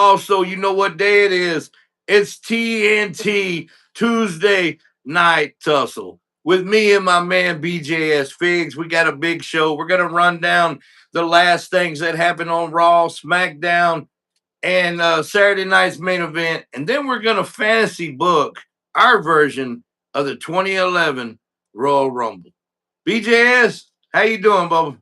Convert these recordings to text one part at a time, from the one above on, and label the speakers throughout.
Speaker 1: also, you know what day it is? It's TNT Tuesday Night Tussle with me and my man BJS Figs. We got a big show. We're gonna run down the last things that happened on Raw, SmackDown, and Saturday night's main event, and then we're gonna fantasy book our version of the 2011 Royal Rumble. BJS, how you doing, Bubba?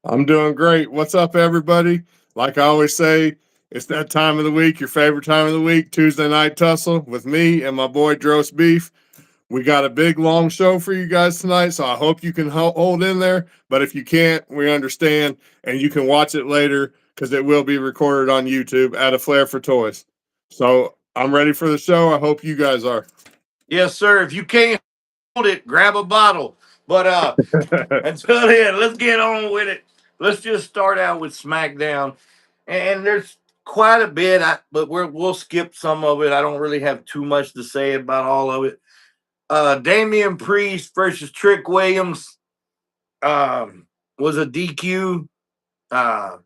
Speaker 2: I'm doing great. What's up, everybody? Like I always say, it's that time of the week, your favorite time of the week, Tuesday Night Tussle with me and my boy Drost Beef. We got a big, long show for you guys tonight, so I hope you can hold in there. But if you can't, we understand, and you can watch it later because it will be recorded on YouTube at A Flair for Toys. So I'm ready for the show. I hope you guys are.
Speaker 1: Yes, sir. If you can't hold it, grab a bottle. But until then, let's get on with it. Let's just start out with SmackDown, and there's quite a bit, but we'll skip some of it. I don't really have too much to say about all of it. Damian Priest versus Trick Williams was a DQ. Uh,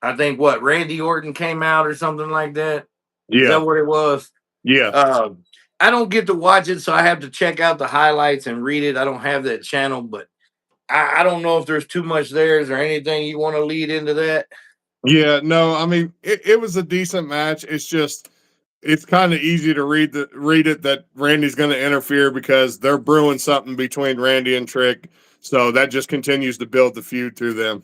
Speaker 1: I think what Randy Orton came out or something like that. Is
Speaker 2: Yeah.
Speaker 1: that what it was?
Speaker 2: Yeah.
Speaker 1: I don't get to watch it, so I have to check out the highlights and read it. I don't have that channel, but I don't know if there's too much there. Is there anything you want to lead into that?
Speaker 2: Yeah, no, I mean it was a decent match. It's kind of easy to read it that Randy's going to interfere because they're brewing something between Randy and Trick. So that just continues to build the feud through them.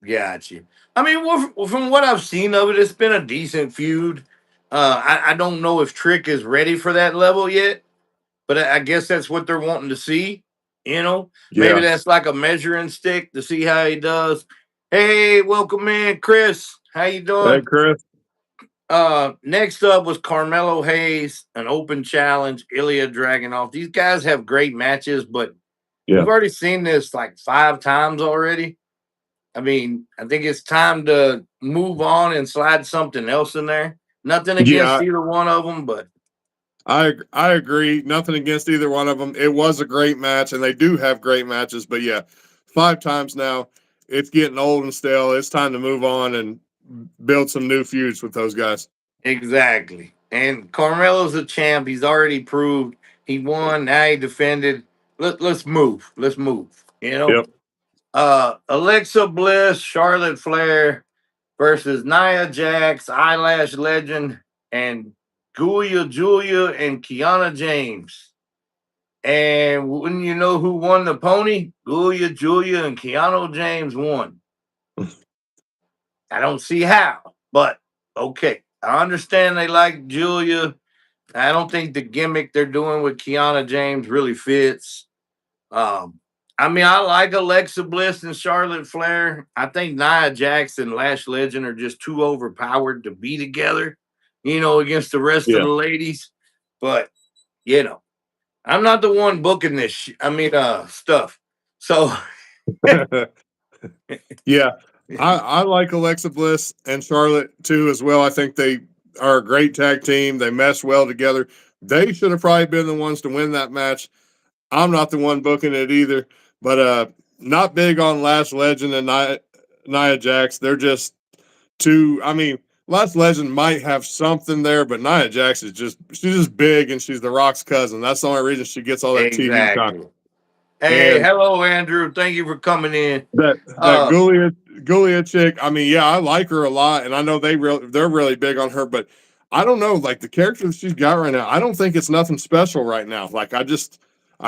Speaker 1: Got you. I mean, from what I've seen of it, it's been a decent feud. I don't know if Trick is ready for that level yet, but I guess that's what they're wanting to see. You know, maybe
Speaker 2: Yeah.
Speaker 1: that's like a measuring stick to see how he does. Hey, welcome in, Chris. How you
Speaker 2: Hey,
Speaker 1: doing?
Speaker 2: Chris.
Speaker 1: Next up was Carmelo Hayes, an open challenge, Ilya Dragunov. These guys have great matches, but
Speaker 2: Yeah.
Speaker 1: we've already seen this like 5 times already. I mean, I think it's time to move on and slide something else in there. Nothing against
Speaker 2: Yeah,
Speaker 1: either one of them, but
Speaker 2: I agree. Nothing against either one of them. It was a great match, and they do have great matches. But yeah, 5 times now, it's getting old and stale. It's time to move on and build some new feuds with those guys.
Speaker 1: exactly. And Carmelo's a champ. He's already proved he won. Now he defended. Let's move. Let's move. You know,
Speaker 2: Yep.
Speaker 1: Alexa Bliss, Charlotte Flair versus Nia Jax, Eyelash Legend, and Julia and Kiana James. And wouldn't you know who won the pony? Julia, and Keanu James won. I don't see how, but okay. I understand they like Julia. I don't think the gimmick they're doing with Kiana James really fits. Um, I mean, I like Alexa Bliss and Charlotte Flair. I think Nia Jax and Lash Legend are just too overpowered to be together, against the rest of
Speaker 2: Yeah.
Speaker 1: the ladies. But, you know, I'm not the one booking this. Stuff. So,
Speaker 2: Yeah, I like Alexa Bliss and Charlotte too as well. I think they are a great tag team. They mesh well together. They should have probably been the ones to win that match. I'm not the one booking it either, but not big on Last Legend and Nia Jax. They're just too. I mean, Last Legend might have something there, but Nia Jax is she's just big and she's The Rock's cousin. That's the only reason she gets all that TV time.
Speaker 1: exactly. Hey,
Speaker 2: And
Speaker 1: hello, Andrew. Thank you for coming in.
Speaker 2: that
Speaker 1: Uh,
Speaker 2: Gulia chick, I mean, yeah, I like her a lot, and I know they're really big on her, but I don't know, like the character that she's got right now, I don't think it's nothing special right now. Like I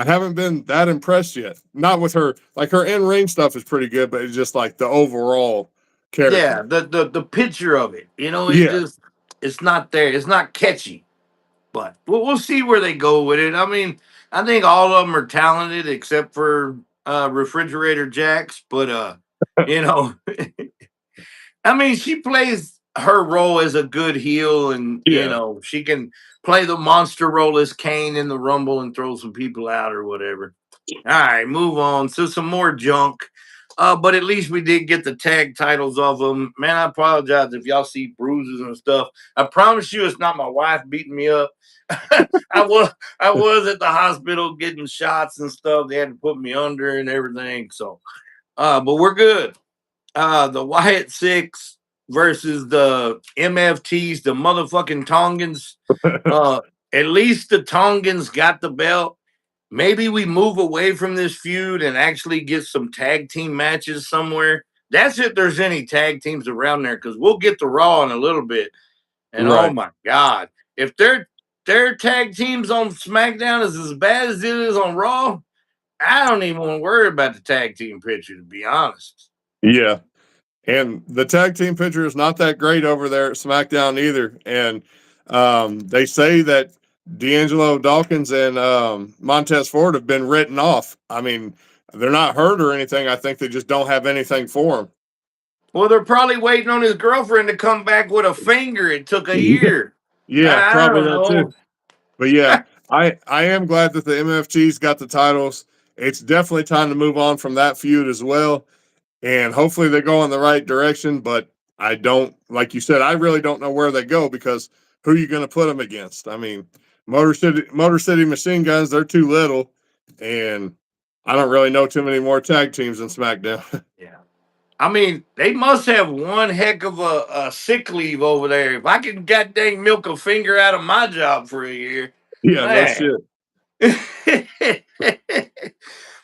Speaker 2: haven't been that impressed yet. Not with her, like her in ring stuff is pretty good, but it's just like the overall
Speaker 1: yeah,
Speaker 2: character.
Speaker 1: the picture of it,
Speaker 2: Yeah,
Speaker 1: it's not there. It's not catchy. But we'll see where they go with it. I mean, I think all of them are talented except for Refrigerator Jacks. But you know, I mean, she plays her role as a good heel, and
Speaker 2: yeah,
Speaker 1: she can play the monster role as Kane in the Rumble and throw some people out or whatever. All right, move on. So some more junk. But at least we did get the tag titles of them. Man, I apologize if y'all see bruises and stuff. I promise you, it's not my wife beating me up. I was at the hospital getting shots and stuff. They had to put me under and everything. So, but we're good. The Wyatt Six. versus the MFTs, the motherfucking Tongans. Uh, at least the Tongans got the belt. Maybe we move away from this feud and actually get some tag team matches somewhere. That's if there's any tag teams around there, because we'll get to Raw in a little bit. And oh
Speaker 2: Right.
Speaker 1: my God, if their tag teams on SmackDown is as bad as it is on Raw, I don't even want to worry about the tag team picture, to be honest.
Speaker 2: Yeah. And the tag team picture is not that great over there at SmackDown either. And they say that D'Angelo Dawkins and Montez Ford have been written off. I mean, they're not hurt or anything. I think they just don't have anything for
Speaker 1: Well, they're probably waiting on his girlfriend to come back with a finger. It took a
Speaker 2: them.
Speaker 1: year.
Speaker 2: Yeah,
Speaker 1: I
Speaker 2: probably
Speaker 1: don't
Speaker 2: that too.
Speaker 1: know.
Speaker 2: But yeah, I am glad that the MFTs got the titles. It's definitely time to move on from that feud as well. And hopefully they go in the right direction. But I don't, like you said, I really don't know where they go because who are you going to put them against? I mean, Motor City Machine Guns, they're too little. And I don't really know too many more tag teams in SmackDown.
Speaker 1: Yeah. I mean, they must have one heck of a sick leave over there. If I can goddamn milk a finger out of my job for a year,
Speaker 2: Yeah, no
Speaker 1: man.
Speaker 2: shit.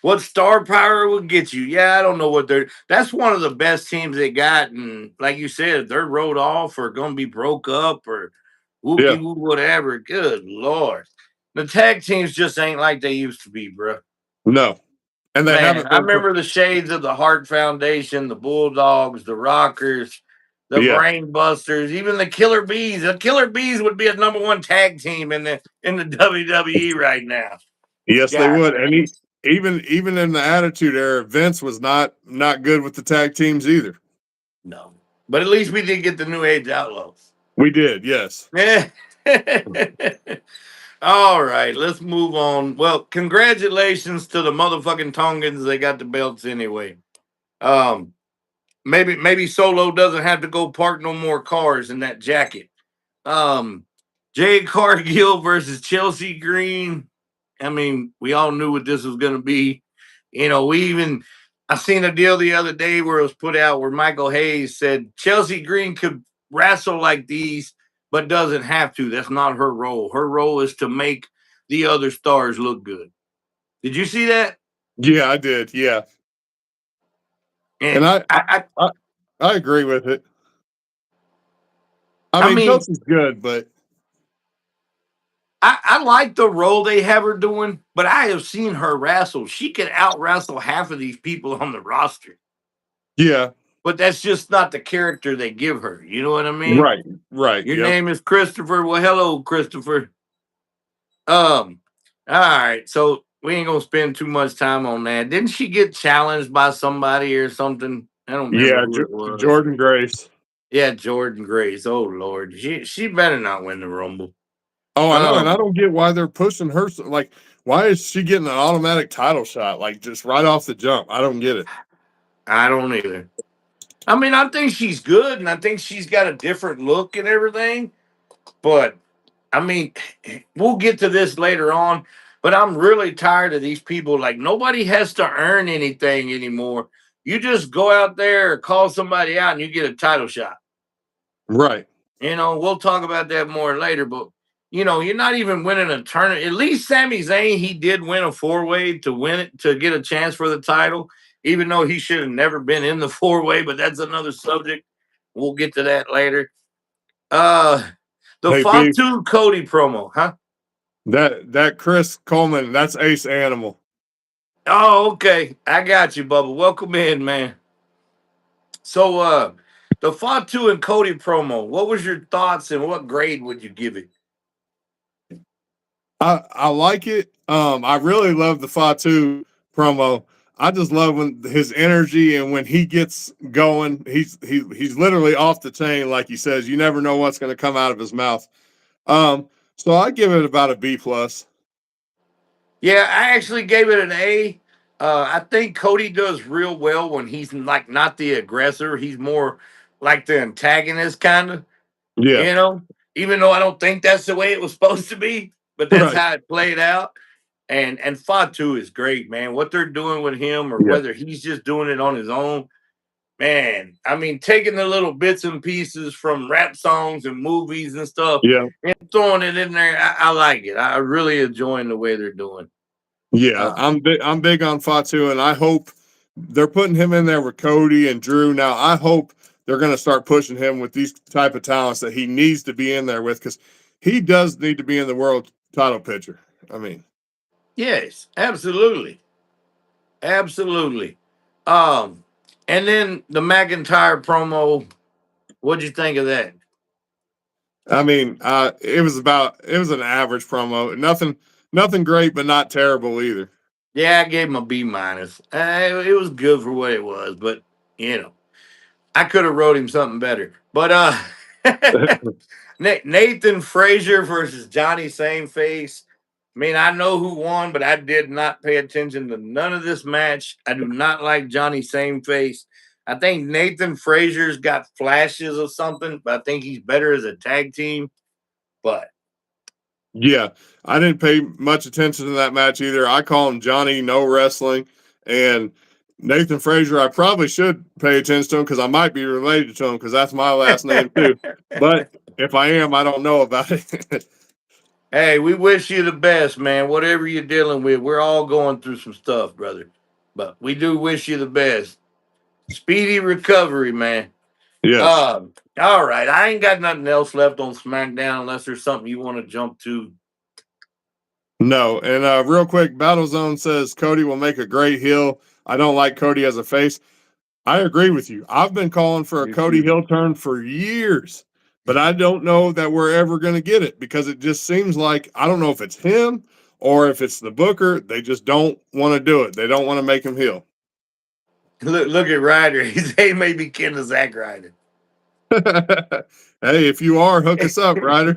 Speaker 1: What star power will get you? Yeah, I don't know what they're. That's one of the best teams they got, and like you said, they're wrote off or going to be broke up or whoopty
Speaker 2: Yeah,
Speaker 1: whoop whatever. Good lord, the tag teams just ain't like they used to be, bro.
Speaker 2: no. And they
Speaker 1: Man,
Speaker 2: haven't
Speaker 1: I
Speaker 2: been for,
Speaker 1: remember the shades of the Hart Foundation, the Bulldogs, the Rockers, the
Speaker 2: yeah.
Speaker 1: Brain Busters, even the Killer Bees. The Killer Bees would be a number one tag team in the WWE right now.
Speaker 2: Yes, they
Speaker 1: God
Speaker 2: would.
Speaker 1: damn.
Speaker 2: And even in the Attitude Era, Vince was not good with the tag teams either.
Speaker 1: No. But at least we did get the New Age Outlaws.
Speaker 2: We did, yes.
Speaker 1: Yeah. All right, let's move on. Well, congratulations to the motherfucking Tongans. They got the belts anyway. Um, maybe Solo doesn't have to go park no more cars in that jacket. Um, Jade Cargill versus Chelsea Green. I mean, we all knew what this was going to be. We even I seen a deal the other day where it was put out where Michael Hayes said Chelsea Green could wrestle like these, but doesn't have to. That's not her role. Her role is to make the other stars look good. Did you see that?
Speaker 2: Yeah, I did. Yeah. And
Speaker 1: And
Speaker 2: I I agree with it. I
Speaker 1: I
Speaker 2: mean,
Speaker 1: mean,
Speaker 2: Chelsea's good, but
Speaker 1: I like the role they have her doing, but I have seen her wrestle. She can out wrestle half of these people on the roster,
Speaker 2: yeah.
Speaker 1: but that's just not the character they give her. You know what I mean?
Speaker 2: Right. Right.
Speaker 1: Your
Speaker 2: Yep.
Speaker 1: name is Christopher. Well, hello, Christopher. Um, all right. So we ain't gonna spend too much time on that. Didn't she get challenged by somebody or something? I don't remember
Speaker 2: Yeah,
Speaker 1: who it was.
Speaker 2: Jordan Grace.
Speaker 1: Yeah, Jordan Grace. Oh Lord, she better not win the Rumble.
Speaker 2: Oh, I know, and I
Speaker 1: Um,
Speaker 2: don't get why they're pushing her like why is she getting an automatic title shot like just right off the jump? I don't get it.
Speaker 1: I don't either. I mean, I think she's good, and I think she's got a different look and everything. But I mean, we'll get to this later on. But I'm really tired of these people. Like nobody has to earn anything anymore. You just go out there or call somebody out, and you get a title shot.
Speaker 2: Right.
Speaker 1: We'll talk about that more later. But you're not even winning a tournament. At least Sami Zayn, he did win a four-way to win it to get a chance for the title, even though he should have never been in the four-way. But that's another subject. We'll get to that later. Uh, the
Speaker 2: Hey B,
Speaker 1: Fatu Cody promo, huh?
Speaker 2: that Chris Coleman, that's Ace Animal.
Speaker 1: Oh, okay. I got you, Bubba. Welcome in, man. So, the Fatu and Cody promo. What was your thoughts, and what grade would you give it?
Speaker 2: I like it. I really love the Fatu promo. I just love when his energy and when he gets going, he's literally off the chain, like he says. You never know what's going to come out of his mouth. So I give it about a B plus.
Speaker 1: Yeah, I actually gave it an A. I think Cody does real well when he's like not the aggressor. He's more like the antagonist, kind of.
Speaker 2: Yeah,
Speaker 1: You know, Even though I don't think that's the way it was supposed to be, but that's
Speaker 2: right.
Speaker 1: how it played out. And Fatu is great, man. What they're doing with him, or
Speaker 2: Yeah,
Speaker 1: whether he's just doing it on his own, man, I mean, taking the little bits and pieces from rap songs and movies and stuff
Speaker 2: Yeah.
Speaker 1: and throwing it in there, I like it. I really enjoying the way they're doing.
Speaker 2: Yeah,
Speaker 1: Uh,
Speaker 2: I'm big on Fatu, and I hope they're putting him in there with Cody and Drew. Now, I hope they're going to start pushing him with these type of talents that he needs to be in there with, because he does need to be in the world title picture. I mean,
Speaker 1: yes, absolutely, absolutely. Um, and then the McIntyre promo. What'd you think of that?
Speaker 2: it was an average promo. Nothing great, but not terrible either.
Speaker 1: Yeah, I gave him a B minus. It was good for what it was, but you know, I could have wrote him something better. But Nathan Frazier versus Johnny Same Face. I mean, I know who won, but I did not pay attention to none of this match. I do not like Johnny Same Face. I think Nathan Frazier's got flashes of something, but I think he's better as a tag team. But
Speaker 2: Yeah, I didn't pay much attention to that match either. I call him Johnny No Wrestling, and Nathan Frazier. I probably should pay attention to him because I might be related to him because that's my last name too. But if I am, I don't know about it.
Speaker 1: hey, we wish you the best, man. Whatever you're dealing with, we're all going through some stuff, brother. But we do wish you the best. Speedy recovery, man.
Speaker 2: Yes.
Speaker 1: All right. I ain't got nothing else left on SmackDown unless there's something you want to jump to.
Speaker 2: No. And real quick, Battlezone says Cody will make a great heel. I don't like Cody as a face. I agree with you. I've been calling for a
Speaker 1: Me
Speaker 2: Cody
Speaker 1: too.
Speaker 2: Hill turn for years, but I don't know that we're ever going to get it because it just seems like I don't know if it's him or if it's the booker. They just don't want to do it. They don't want to make him heel.
Speaker 1: Look at Ryder. He's hey, maybe Ken to Zack Ryder.
Speaker 2: Hey, if you are, hook us up, Ryder.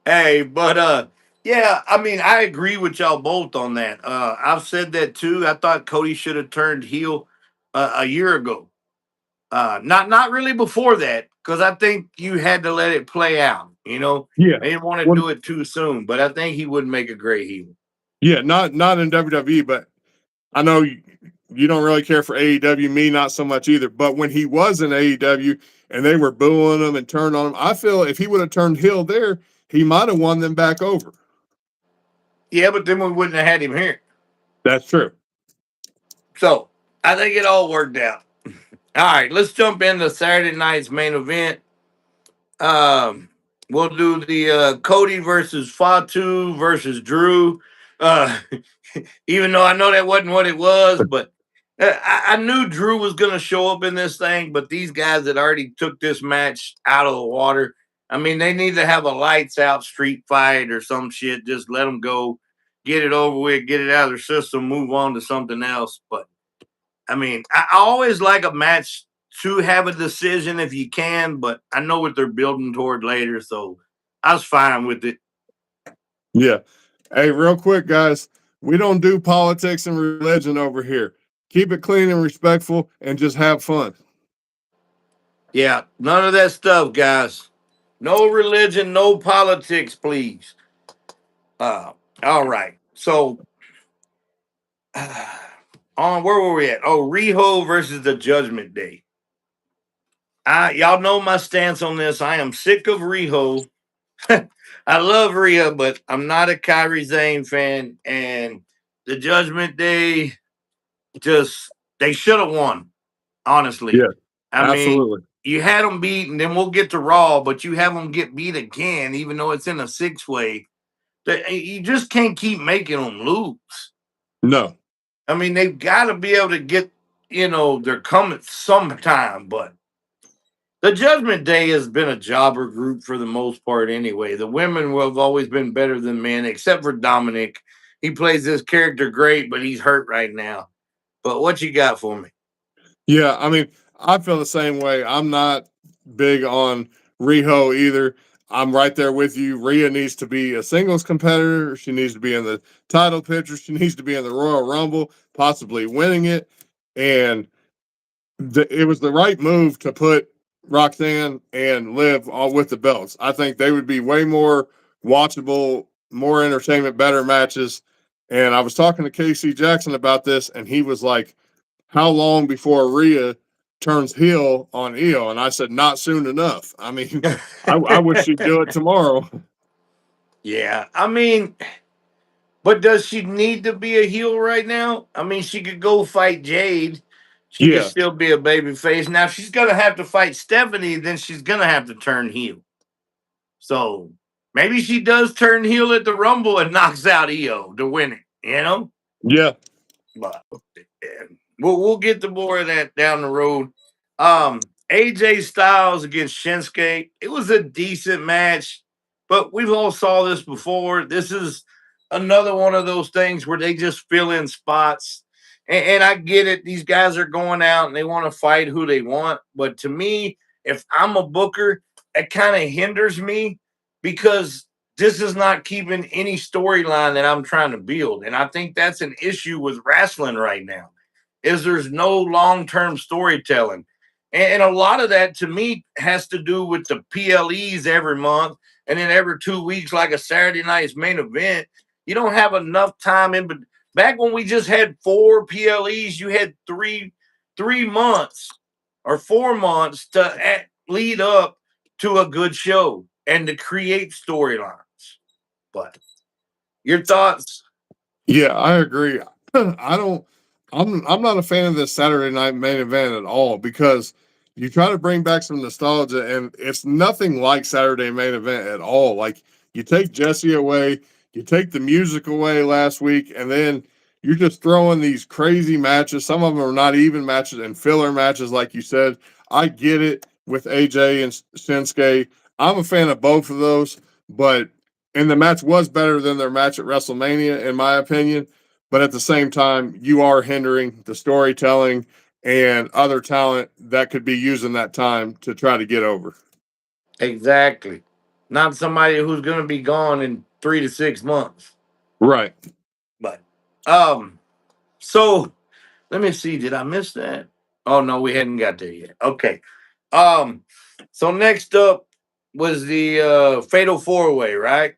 Speaker 1: Hey, but yeah, I mean, I agree with y'all both on that. I've said that too. I thought Cody should have turned heel a year ago. Not really before that, because I think you had to let it play out. You know,
Speaker 2: Yeah.
Speaker 1: they didn't want to
Speaker 2: Well,
Speaker 1: do it too soon, but I think he would make a great heel.
Speaker 2: yeah, not in WWE, but I know you don't really care for AEW, me not so much either. But when he was in AEW and they were booing him and turned on him, I feel if he would have turned heel there, he might have won them back over.
Speaker 1: Yeah, but then we wouldn't have had him here.
Speaker 2: That's true.
Speaker 1: So I think it all worked out. All right, let's jump into Saturday night's main event. Um, we'll do the Cody versus Fatu versus Drew. Uh, even though I know that wasn't what it was, but I knew Drew was going to show up in this thing. But these guys that already took this match out of the water, I mean, they need to have a lights out street fight or some shit. Just let them go, get it over with, get it out of their system, move on to something else. But I mean, I always like a match to have a decision if you can, but I know what they're building toward later, so I was fine with it.
Speaker 2: Yeah. Hey, real quick, guys, we don't do politics and religion over here. Keep it clean and respectful and just have fun.
Speaker 1: Yeah, none of that stuff, guys. No religion, no politics, please. Uh, all right. So, on where were we at? Oh, Riho versus the Judgment Day. Y'all know my stance on this. I am sick of Riho. I love Rhea, but I'm not a Kyrie Zane fan. And the Judgment Day just they should have won. Honestly,
Speaker 2: Yeah,
Speaker 1: I mean,
Speaker 2: absolutely.
Speaker 1: you had them beat, and then we'll get to Raw, but you have them get beat again, even though it's in a six way. You just can't keep making them lose.
Speaker 2: No.
Speaker 1: I mean, they've got to be able to get, they're coming sometime, but the Judgment Day has been a jobber group for the most part anyway. The women have always been better than men, except for Dominic. He plays this character great, but he's hurt right now. But what you got for me?
Speaker 2: Yeah, I mean, I feel the same way. I'm not big on Riho either. I'm right there with you. Rhea needs to be a singles competitor. She needs to be in the title picture. She needs to be in the Royal Rumble, possibly winning it. And it was the right move to put Roxanne and Liv all with the belts. I think they would be way more watchable, more entertainment, better matches. And I was talking to KC Jackson about this, and he was like, how long before Rhea turns heel on Io, and I said, not soon enough. I mean, I wish she'd do it tomorrow.
Speaker 1: Yeah, I mean, but does she need to be a heel right now? I mean, she could go fight Jade. She could
Speaker 2: Yeah,
Speaker 1: still be a baby face. Now, if she's gonna have to fight Stephanie, then she's gonna have to turn heel. So maybe she does turn heel at the Rumble and knocks out Io to win it. You know,
Speaker 2: yeah,
Speaker 1: but we'll get to more of that down the road. AJ Styles against Shinsuke. It was a decent match, but we've all saw this before. This is another one of those things where they just fill in spots. And I get it. These guys are going out and they want to fight who they want. But to me, if I'm a booker, it kind of hinders me because this is not keeping any storyline that I'm trying to build. And I think that's an issue with wrestling right now, is there's no long-term storytelling. And a lot of that to me has to do with the PLEs every month and then every 2 weeks, like a Saturday night's main event. You don't have enough time in, but back when we just had 4 PLEs, you had three months or 4 months to lead up to a good show and to create storylines. But your thoughts?
Speaker 2: yeah. I agree. I don't. I'm not a fan of this Saturday night main event at all because you try to bring back some nostalgia, and it's nothing like Saturday main event at all. Like you take Jesse away, you take the music away last week, and then you're just throwing these crazy matches. Some of them are not even matches and filler matches, like you said. I get it with AJ and Shinsuke. I'm a fan of both of those, but and the match was better than their match at WrestleMania, in my opinion. But at the same time, you are hindering the storytelling and other talent that could be using that time to try to get over.
Speaker 1: Exactly. Not somebody who's going to be gone in 3 to 6 months.
Speaker 2: Right.
Speaker 1: But um, so let me see. Did I miss that? Oh no, we hadn't got there yet. Okay. Um, so next up was the Fatal Four Way, right?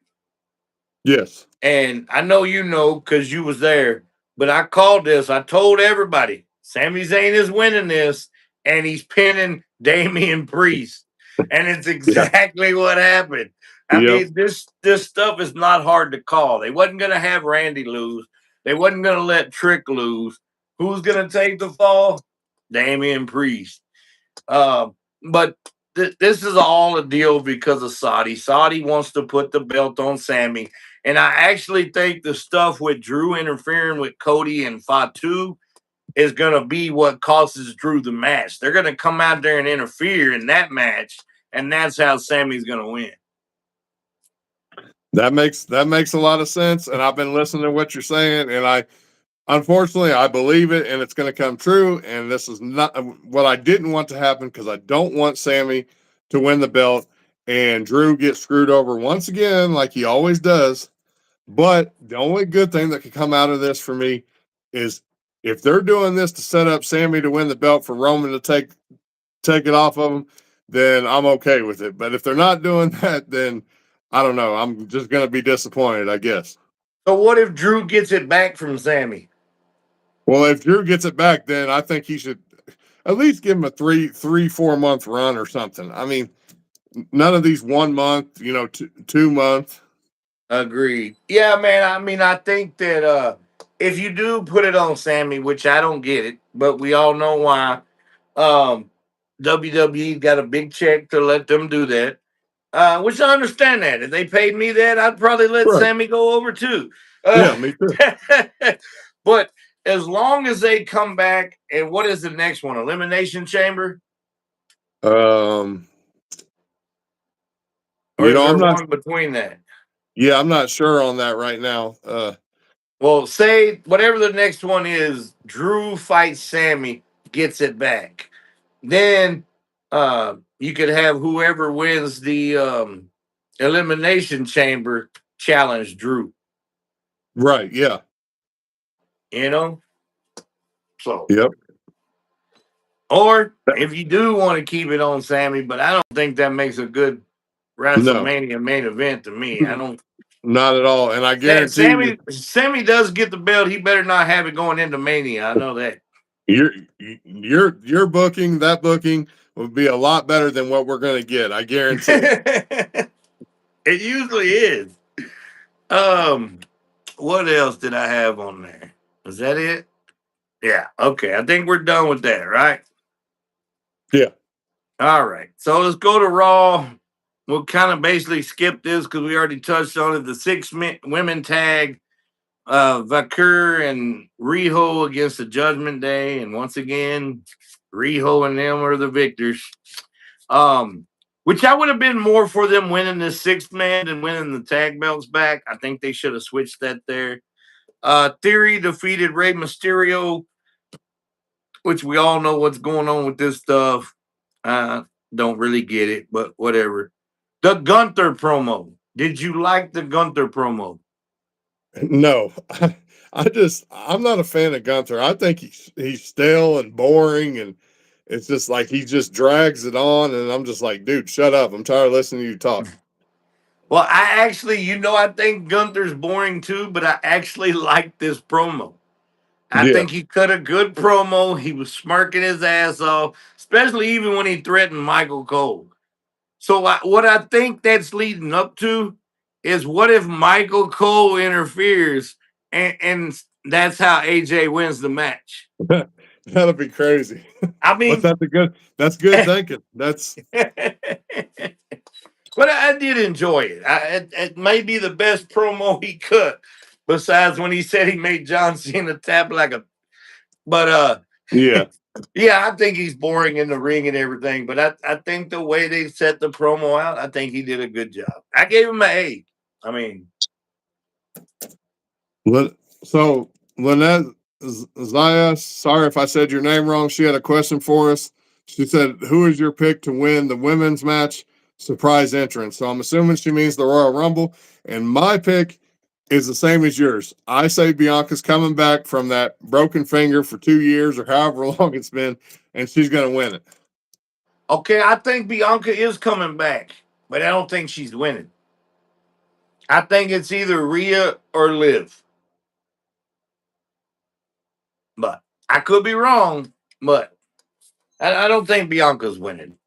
Speaker 2: Yes.
Speaker 1: And I know you know because you was there, but I called this. I told everybody Sami Zayn is winning this, and he's pinning Damian Priest, and it's
Speaker 2: Yeah.
Speaker 1: exactly what happened. I
Speaker 2: Yep.
Speaker 1: mean, this stuff is not hard to call. They wasn't gonna have Randy lose. They wasn't gonna let Trick lose. Who's gonna take the fall? Damian Priest. But this is all a deal because of Saudi. Saudi wants to put the belt on Sammy. And I actually think the stuff with Drew interfering with Cody and Fatu is going to be what causes Drew the match. They're going to come out there and interfere in that match. And that's how Sammy's going to win.
Speaker 2: That makes a lot of sense. And I've been listening to what you're saying, and I unfortunately I believe it, and it's going to come true. And this is not what I didn't want to happen because I don't want Sammy to win the belt and Drew gets screwed over once again, like he always does. But the only good thing that could come out of this for me is if they're doing this to set up Sammy to win the belt for Roman to take it off of him, then I'm okay with it. But if they're not doing that, then I don't know. I'm just gonna be disappointed, I guess.
Speaker 1: So what if Drew gets it back from Sammy?
Speaker 2: Well, if Drew gets it back, then I think he should at least give him a 4 month run or something. I mean, none of these 1 month, 2 month.
Speaker 1: Agreed. Yeah, man. I mean, I think that if you do put it on Sammy, which I don't get it, but we all know why. Um, WWE got a big check to let them do that. Which I understand that. If they paid me that, I'd probably let
Speaker 2: Right.
Speaker 1: Sammy go over too.
Speaker 2: Yeah, me too.
Speaker 1: But as long as they come back, and what is the next one? Elimination Chamber?
Speaker 2: Um,
Speaker 1: Or is
Speaker 2: I'm
Speaker 1: there
Speaker 2: not.
Speaker 1: one between that?
Speaker 2: Yeah, I'm not sure on that right now.
Speaker 1: Well, say whatever the next one is, Drew fights Sammy, gets it back. Then you could have whoever wins the elimination chamber challenge Drew.
Speaker 2: Right. Yeah.
Speaker 1: You know, so
Speaker 2: Yep.
Speaker 1: or if you do want to keep it on Sammy, but I don't think that makes a good
Speaker 2: No,
Speaker 1: WrestleMania main event to me. I don't.
Speaker 2: not at all. And I guarantee you,
Speaker 1: Sammy does get the belt. He better not have it going into Mania. I know that.
Speaker 2: Your booking, that booking would be a lot better than what we're going to get. I guarantee.
Speaker 1: It usually is. Um, what else did I have on there? Was that it? Yeah. Okay. I think we're done with that, right?
Speaker 2: Yeah.
Speaker 1: All right. So let's go to Raw. We'll kind of basically skip this because we already touched on it. The women tag, Vakur and Riho against the Judgment Day. And once again, Riho and them are the victors. Um, which I would have been more for them winning this sixth man and winning the tag belts back. I think they should have switched that there. Theory defeated Rey Mysterio, which we all know what's going on with this stuff. Don't really get it, but whatever. The Gunther promo. Did you like the Gunther promo?
Speaker 2: No, I'm not a fan of Gunther. I think he's stale and boring, and it's just like he just drags it on, and I'm just like, dude, shut up. I'm tired of listening to you talk.
Speaker 1: Well, I actually, I think Gunther's boring too, but I actually like this promo. I
Speaker 2: Yeah.
Speaker 1: think he cut a good promo. He was smirking his ass off, especially even when he threatened Michael Cole. So what I think that's leading up to is what if Michael Cole interferes and that's how AJ wins the match?
Speaker 2: That'll be crazy.
Speaker 1: I
Speaker 2: But
Speaker 1: mean,
Speaker 2: that's good thinking. That's
Speaker 1: but I did enjoy it. It may be the best promo he cut, besides when he said he made John Cena tap like a. But
Speaker 2: yeah.
Speaker 1: yeah, I think he's boring in the ring and everything. But I think the way they set the promo out, I think he did a good job. I gave him an A. I mean,
Speaker 2: So Lynette Zaya, sorry if I said your name wrong. She had a question for us. She said, "Who is your pick to win the women's match surprise entrance?" So I'm assuming she means the Royal Rumble. And my pick is the same as yours. I say Bianca's coming back from that broken finger for 2 years or however long it's been, and she's going to win it.
Speaker 1: okay, I think Bianca is coming back, but I don't think she's winning. I think it's either Rhea or Liv. But I could be wrong, but I don't think Bianca's winning.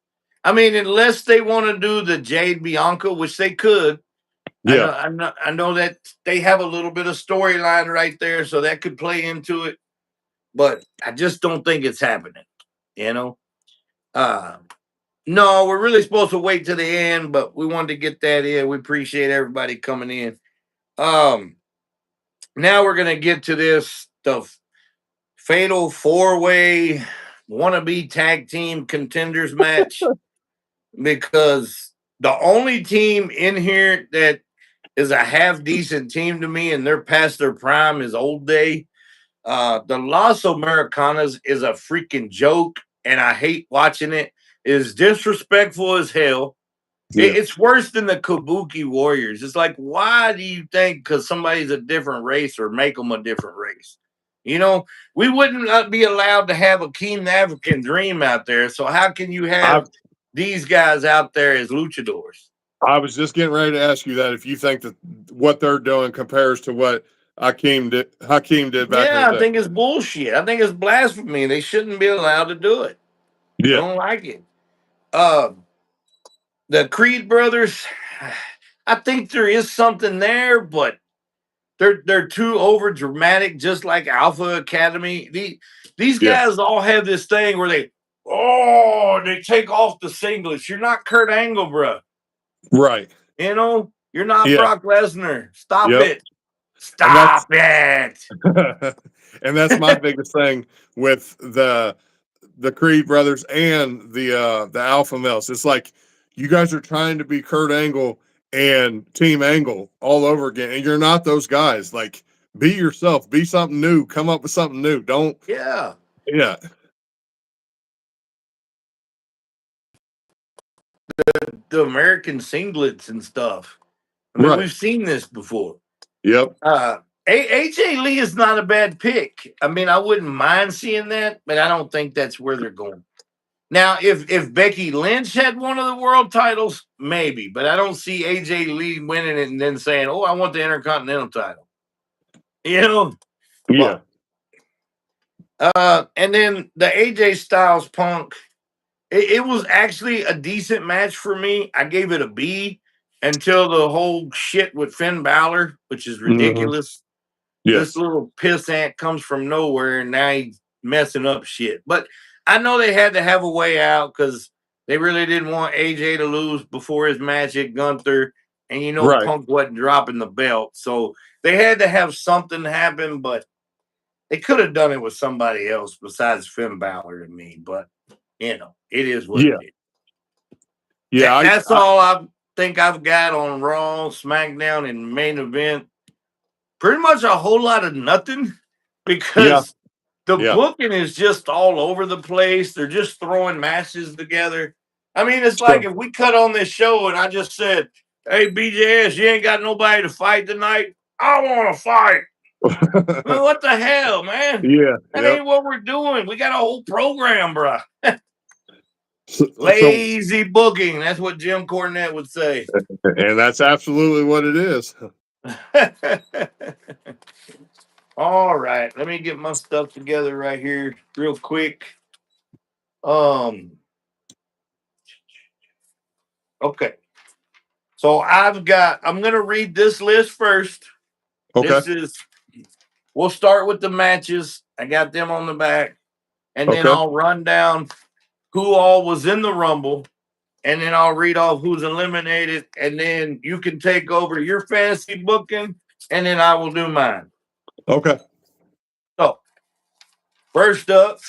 Speaker 1: I mean, unless they want to do the Jade Bianca, which they could.
Speaker 2: Yeah.
Speaker 1: I know that they have a little bit of storyline right there, so that could play into it. But I just don't think it's happening. You know, uh, no, we're really supposed to wait to the end, but we wanted to get that in. We appreciate everybody coming in. Um, Now we're gonna get to this the fatal four-way wannabe tag team contenders match because the only team in here that is a half decent team to me and they're past their prime is Old Day. The Los Americanas is a freaking joke and I hate watching it. It is disrespectful as hell.
Speaker 2: Yeah.
Speaker 1: It's worse than the Kabuki Warriors. It's like, why do you think because somebody's a different race or make them a different race? You know, we wouldn't be allowed to have a Keen African Dream out there. So how can you
Speaker 2: I
Speaker 1: have these guys out there as luchadors?
Speaker 2: I was just getting ready to ask you that if you think that what they're doing compares to what Hakeem did back in
Speaker 1: Yeah,
Speaker 2: the
Speaker 1: I
Speaker 2: day.
Speaker 1: think it's bullshit. I think it's blasphemy. They shouldn't be allowed to do it. I
Speaker 2: Yeah.
Speaker 1: don't like it. Uh, the Creed brothers, I think there is something there, but they're too over dramatic, just like Alpha Academy. These
Speaker 2: Yeah.
Speaker 1: guys all have this thing where they take off the singlets. You're not Kurt Angle, bro.
Speaker 2: Right.
Speaker 1: You're not
Speaker 2: Yeah.
Speaker 1: Brock Lesnar. Stop
Speaker 2: Yep.
Speaker 1: it.
Speaker 2: And
Speaker 1: Stop it.
Speaker 2: and that's my biggest thing with the Creed brothers and the Alpha Males. It's like you guys are trying to be Kurt Angle and Team Angle all over again, and you're not those guys. Like, be yourself, be something new, come up with something new. Don't
Speaker 1: Yeah.
Speaker 2: yeah.
Speaker 1: The American singlets and stuff. I mean,
Speaker 2: Right.
Speaker 1: we've seen this before.
Speaker 2: Yep.
Speaker 1: AJ Lee is not a bad pick. I mean, I wouldn't mind seeing that, but I don't think that's where they're going. Now, if Becky Lynch had one of the world titles, maybe, but I don't see AJ Lee winning it and then saying, "Oh, I want the Intercontinental title." You know,
Speaker 2: Yeah.
Speaker 1: but And then the AJ Styles Punk, it was actually a decent match for me. I gave it a B until the whole shit with Finn Balor, which is
Speaker 2: Mhm.
Speaker 1: ridiculous. This
Speaker 2: Yes.
Speaker 1: little pissant comes from nowhere and now he's messing up shit. But I know they had to have a way out because they really didn't want AJ to lose before his match at Gunther. And
Speaker 2: Right.
Speaker 1: Punk wasn't dropping the belt. So they had to have something happen, but they could have done it with somebody else besides Finn Balor to me. But, it is what
Speaker 2: Yeah.
Speaker 1: it is.
Speaker 2: Yeah.
Speaker 1: That's all I think I've got on Raw, SmackDown, and main event. Pretty much a whole lot of nothing
Speaker 2: Yeah.
Speaker 1: because the
Speaker 2: Yeah.
Speaker 1: booking is just all over the place. They're just throwing matches together. I mean, it's like
Speaker 2: So
Speaker 1: if we cut on this show and I just said, "Hey, BJS, you ain't got nobody to fight tonight. I want to fight." Well, what the hell, man?
Speaker 2: yeah.
Speaker 1: That
Speaker 2: Yep.
Speaker 1: ain't what we're doing. We got a whole program, bruh.
Speaker 2: So
Speaker 1: Lazy booking. That's what Jim Cornette would say.
Speaker 2: and that's absolutely what it is.
Speaker 1: All right, let me get my stuff together right here real quick. Um, okay. So I'm gonna read this list first.
Speaker 2: Okay.
Speaker 1: This is we'll start with the matches. I got them on the back, and then
Speaker 2: Okay.
Speaker 1: I'll run down who all was in the rumble, and then I'll read off who's eliminated, and then you can take over your fantasy booking, and then I will do mine.
Speaker 2: Okay.
Speaker 1: So first up,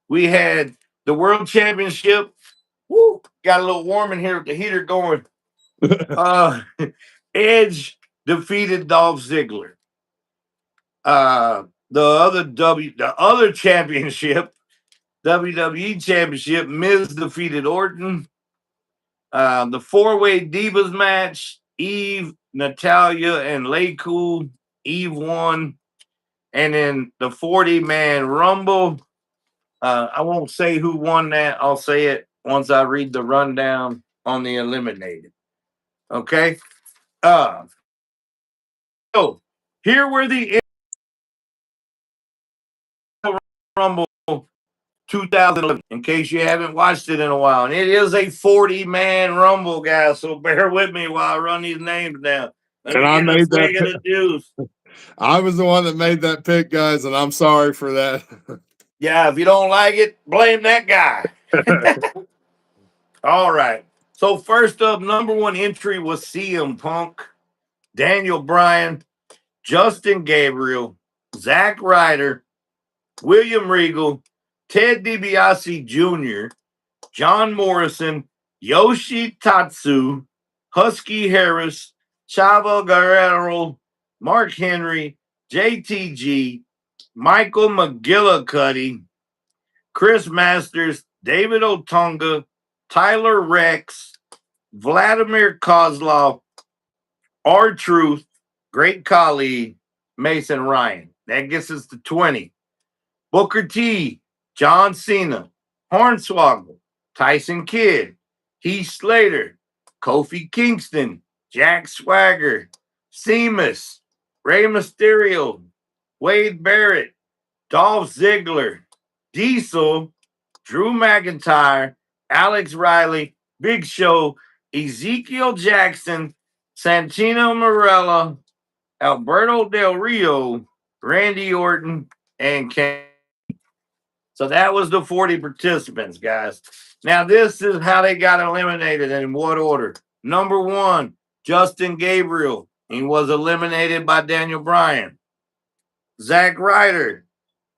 Speaker 1: we had the World Championship. Woo, got a little warm in here with the heater going. Uh, Edge defeated Dolph Ziggler. The other championship, WWE Championship, Miz defeated Orton. The four-way Divas match, Eve, Natalia, and Lay Eve won. And then the 40-man Rumble. I won't say who won that. I'll say it once I read the rundown on the eliminated. Okay. Uh, so here were the Rumble 2011, in case you haven't watched it in a while. And it is a 40-man Rumble, guys. So bear with me while I run these names down. Let
Speaker 2: and
Speaker 1: me
Speaker 2: I
Speaker 1: get a
Speaker 2: made
Speaker 1: swig of
Speaker 2: that.
Speaker 1: the juice.
Speaker 2: I was the one that made that pick, guys, and I'm sorry for that.
Speaker 1: Yeah, if you don't like it, blame that guy. All right. So first up, number one entry was CM Punk, Daniel Bryan, Justin Gabriel, Zack Ryder, William Regal, Ted DiBiase Jr., John Morrison, Yoshi Tatsu, Husky Harris, Chavo Guerrero, Mark Henry, JTG, Michael McGillicuddy, Chris Masters, David Otunga, Tyler Rex, Vladimir Kozlov, R Truth, Great Khali, Mason Ryan. That gets us to 20. Booker T, John Cena, Hornswoggle, Tyson Kidd, Heath Slater, Kofi Kingston, Jack Swagger, Sheamus, Rey Mysterio, Wade Barrett, Dolph Ziggler, Diesel, Drew McIntyre, Alex Riley, Big Show, Ezekiel Jackson, Santino Marella, Alberto Del Rio, Randy Orton, and Ken. So that was the 40 participants, guys. Now, this is how they got eliminated and in what order. Number one, Justin Gabriel. He was eliminated by Daniel Bryan. Zack Ryder,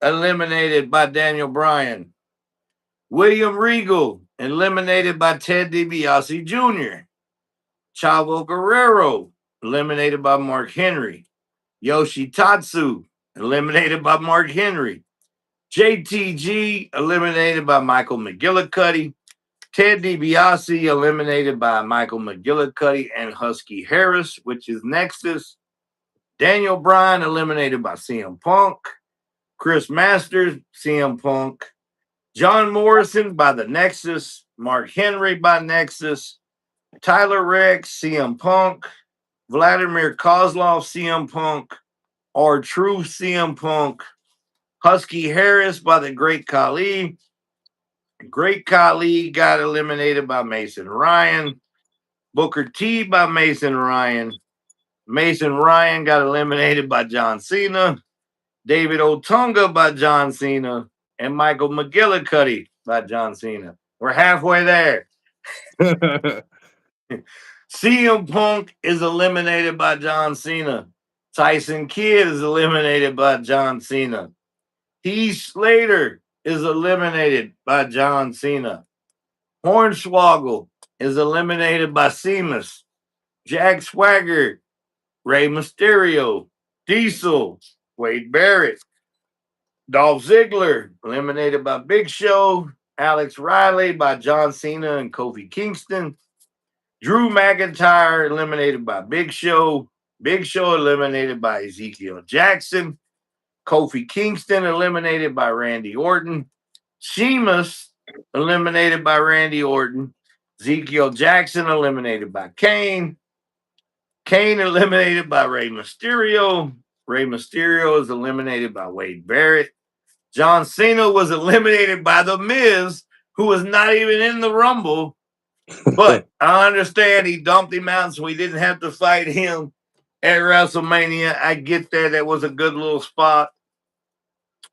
Speaker 1: eliminated by Daniel Bryan. William Regal, eliminated by Ted DiBiase Jr. Chavo Guerrero, eliminated by Mark Henry. Yoshi Tatsu, eliminated by Mark Henry. JTG, eliminated by Michael McGillicuddy. Ted DiBiase, eliminated by Michael McGillicuddy and Husky Harris, which is Nexus. Daniel Bryan, eliminated by CM Punk. Chris Masters, CM Punk. John Morrison by the Nexus. Mark Henry by Nexus. Tyler Rex, CM Punk. Vladimir Kozlov, CM Punk. R True, CM Punk. Husky Harris by the Great Khali. Great Khali got eliminated by Mason Ryan. Booker T by Mason Ryan. Mason Ryan got eliminated by John Cena. David Otunga by John Cena. And Michael McGillicuddy by John Cena. We're halfway there. CM Punk is eliminated by John Cena. Tyson Kidd is eliminated by John Cena. Heath Slater is eliminated by John Cena. Hornswoggle is eliminated by Sheamus. Jack Swagger, Rey Mysterio. Diesel, Wade Barrett. Dolph Ziggler eliminated by Big Show. Alex Riley by John Cena and Kofi Kingston. Drew McIntyre eliminated by Big Show. Big Show eliminated by Ezekiel Jackson. Kofi Kingston eliminated by Randy Orton. Sheamus eliminated by Randy Orton. Ezekiel Jackson eliminated by Kane. Kane eliminated by Rey Mysterio. Rey Mysterio is eliminated by Wade Barrett. John Cena was eliminated by The Miz, who was not even in the Rumble. But I understand he dumped him out, so we didn't have to fight him at WrestleMania. I get that. That was a good little spot.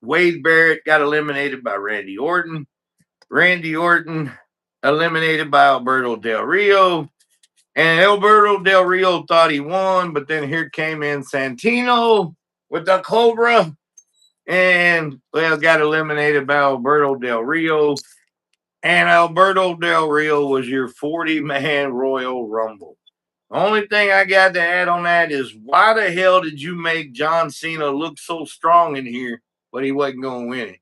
Speaker 1: Wade Barrett got eliminated by Randy Orton. Randy Orton eliminated by Alberto Del Rio. And Alberto Del Rio thought he won, but then here came in Santino with the Cobra. And, well, got eliminated by Alberto Del Rio. And Alberto Del Rio was your 40-man Royal Rumble. The only thing I got to add on that is why the hell did you make John Cena look so strong in here, but he wasn't going to win it?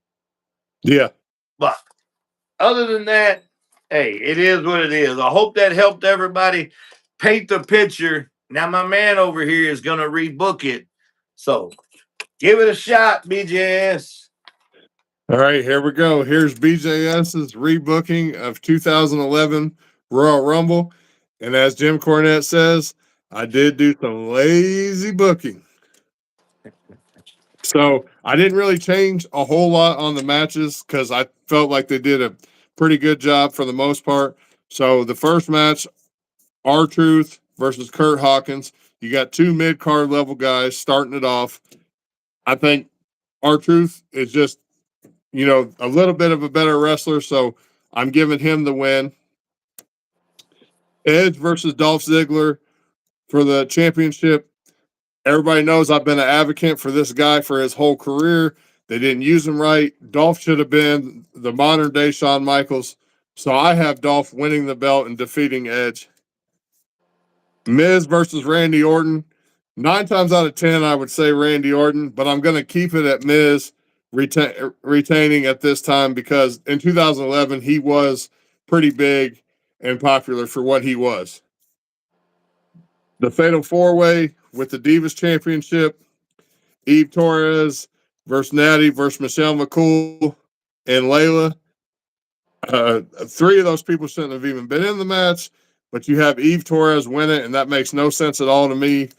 Speaker 2: Yeah.
Speaker 1: But other than that, hey, it is what it is. I hope that helped everybody paint the picture. Now, my man over here is going to rebook it. So give it a shot, BJS.
Speaker 2: All right, here we go. Here's BJS's rebooking of 2011 Royal Rumble. And as Jim Cornette says, I did do some lazy booking. So I didn't really change a whole lot on the matches because I felt like they did a pretty good job for the most part. So the first match, R-Truth versus Kurt Hawkins. You got two mid-card level guys starting it off. I think R-Truth is just, a little bit of a better wrestler, so I'm giving him the win. Edge versus Dolph Ziggler for the championship. Everybody knows I've been an advocate for this guy for his whole career. They didn't use him right. Dolph should have been the modern day Shawn Michaels. So I have Dolph winning the belt and defeating Edge. Miz versus Randy Orton. 9 times out of 10, I would say Randy Orton, but I'm going to keep it at Miz retaining at this time because in 2011, he was pretty big and popular for what he was. The Fatal 4-Way with the Divas Championship. Eve Torres versus Natty versus Michelle McCool and Layla. 3 of those people shouldn't have even been in the match, but you have Eve Torres win it, and that makes no sense at all to me.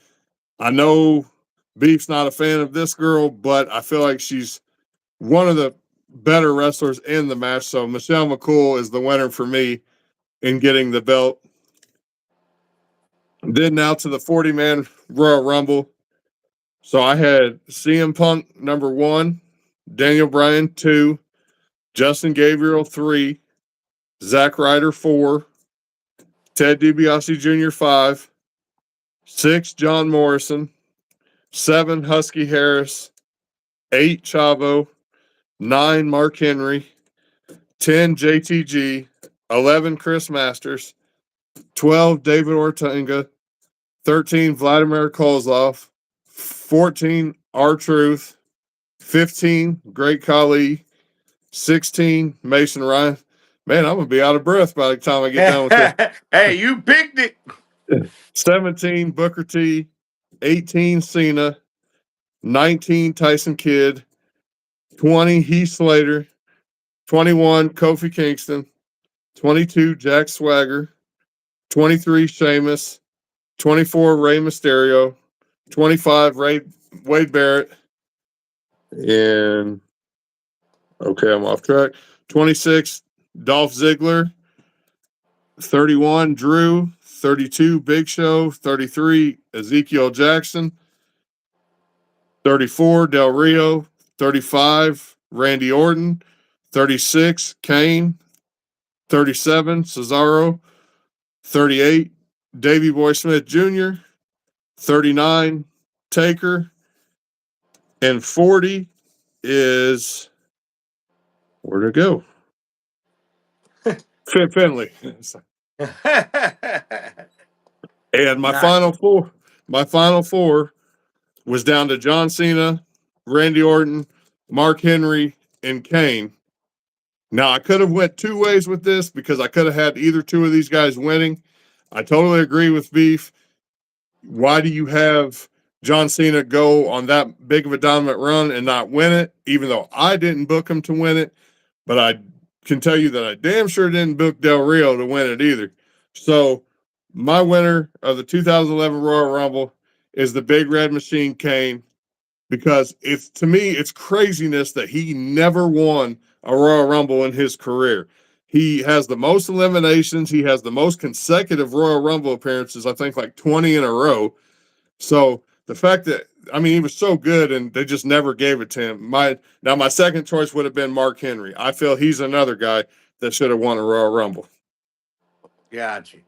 Speaker 2: I know Beef's not a fan of this girl, but I feel like she's one of the better wrestlers in the match. So Michelle McCool is the winner for me in getting the belt. Then now to the 40-man Royal Rumble. So I had CM Punk number 1, Daniel Bryan 2, Justin Gabriel 3, Zack Ryder 4, Ted DiBiase Jr. 5, 6 John Morrison, 7 Husky Harris, 8 Chavo, 9 Mark Henry, 10 JTG, 11 Chris Masters, 12 David Ortega, 13 Vladimir Kozlov, 14 R-Truth, 15 Great Khali, 16 Mason Ryan. Man, I'm gonna be out of breath by the time I get done with this.
Speaker 1: Hey, you picked it.
Speaker 2: 17 Booker T, 18 Cena, 19 Tyson Kidd, 20 Heath Slater, 21 Kofi Kingston, 22 Jack Swagger, 23 Sheamus, 24 Rey Mysterio, 25 Wade Barrett, and Okay, I'm off track. 26, Dolph Ziggler. 31, Drew. 32, Big Show. 33, Ezekiel Jackson. 34, Del Rio. 35, Randy Orton. 36, Kane. 37, Cesaro. 38, Davey Boy Smith Jr. 39, Taker. And 40 is, where'd it go? Finley. And
Speaker 1: Nice.
Speaker 2: my final four was down to John Cena, Randy Orton, Mark Henry, and Kane. Now I could have went two ways with this because I could have had either two of these guys winning. I totally agree with Beef. Why do you have John Cena go on that big of a dominant run and not win it? Even though I didn't book him to win it, but I can tell you that I damn sure didn't book Del Rio to win it either. So my winner of the 2011 Royal Rumble is the Big Red Machine Kane, because it's, to me, it's craziness that he never won a Royal Rumble in his career. He has the most eliminations. He has the most consecutive Royal Rumble appearances, I think like 20 in a row. So the fact that, I mean, he was so good and they just never gave it to him. My second choice would have been Mark Henry. I feel he's another guy that should have won a Royal Rumble.
Speaker 1: Gotcha.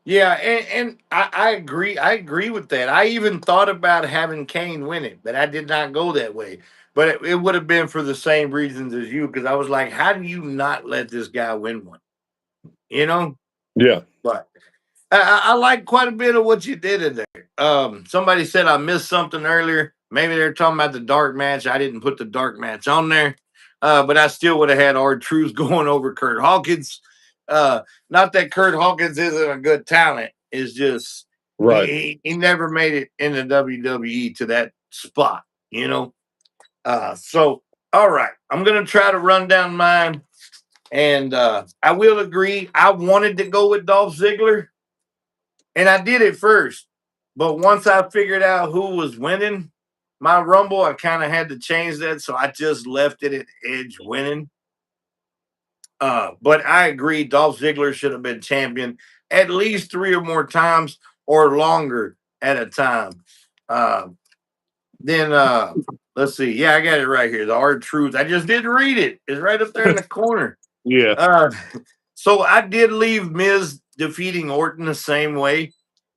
Speaker 1: Yeah, and I agree. I agree with that. I even thought about having Kane win it, but I did not go that way. But it would have been for the same reasons as you, because I was like, how do you not let this guy win one? You know?
Speaker 2: Yeah.
Speaker 1: But I like quite a bit of what you did in there. Somebody said I missed something earlier. Maybe they're talking about the dark match. I didn't put the dark match on there, but I still would have had R-Truth going over Kurt Hawkins. Not that Kurt Hawkins isn't a good talent. It's just
Speaker 2: Right.
Speaker 1: he never made it in the WWE to that spot, you know. So all right, I'm gonna try to run down mine, and I will agree. I wanted to go with Dolph Ziggler, and I did it first. But once I figured out who was winning my Rumble, I kind of had to change that. So I just left it at Edge winning. But I agree, Dolph Ziggler should have been champion at least three or more times or longer at a time. Uh, then let's see. Yeah, I got it right here. The R-Truth. I just didn't read it. It's right up there in the corner.
Speaker 2: Yeah.
Speaker 1: Uh, so I did leave Miz defeating Orton the same way,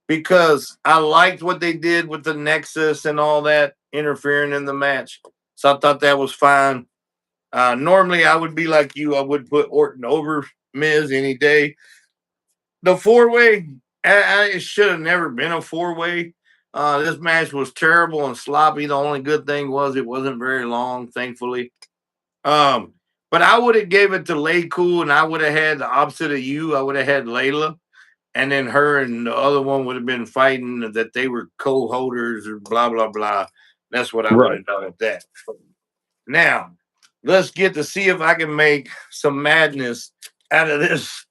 Speaker 1: because I liked what they did with the Nexus and all that interfering in the match. So I thought that was fine. Normally, I would be like you. I would put Orton over Miz any day. The four way, it should have never been a four way. This match was terrible and sloppy. The only good thing was it wasn't very long, thankfully. Um, but I would have gave it to Lay Cool, and I would have had the opposite of you. I would have had Layla, and then her and the other one would have been fighting that they were co-holders or blah blah blah. That's what I would
Speaker 2: Right.
Speaker 1: have done with that. Now, let's get to see if I can make some madness out of this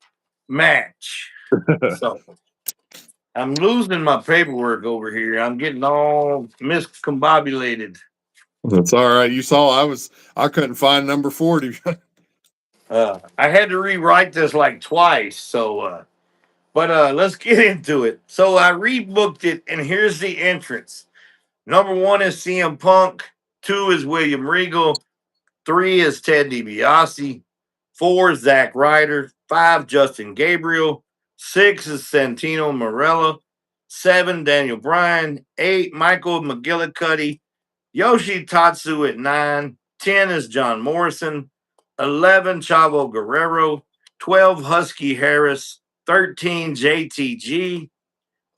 Speaker 1: match. So I'm losing my paperwork over here. I'm getting all miscombobulated.
Speaker 2: That's all right. You saw I couldn't find number 40.
Speaker 1: I had to rewrite this like twice. So but let's get into it. So I rebooked it, and here's the entrance. Number one is CM Punk. Two is William Regal. Three is Ted DiBiase. Four is Zack Ryder. Five, Justin Gabriel. Six is Santino Marella. Seven, Daniel Bryan. Eight, Michael McGillicuddy. Yoshi Tatsu at nine. 10 is John Morrison. 11, Chavo Guerrero. 12, Husky Harris. 13, JTG.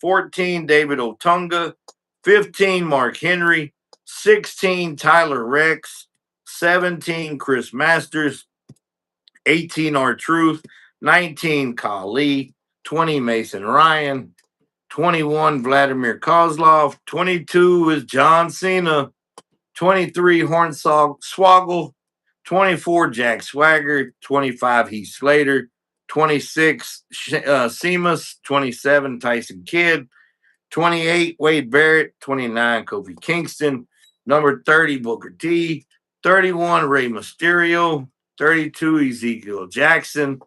Speaker 1: 14, David Otunga. 15, Mark Henry. 16, Tyler Rex. 17, Chris Masters. 18, R-Truth. 19, Kali. 20, Mason Ryan. 21, Vladimir Kozlov. 22 is John Cena. 23, Hornswoggle. 24, Jack Swagger. 25, Heath Slater. 26, Seamus. 27, Tyson Kidd. 28, Wade Barrett. 29, Kofi Kingston. Number 30, Booker T. 31, Rey Mysterio. 32, Ezekiel Jackson.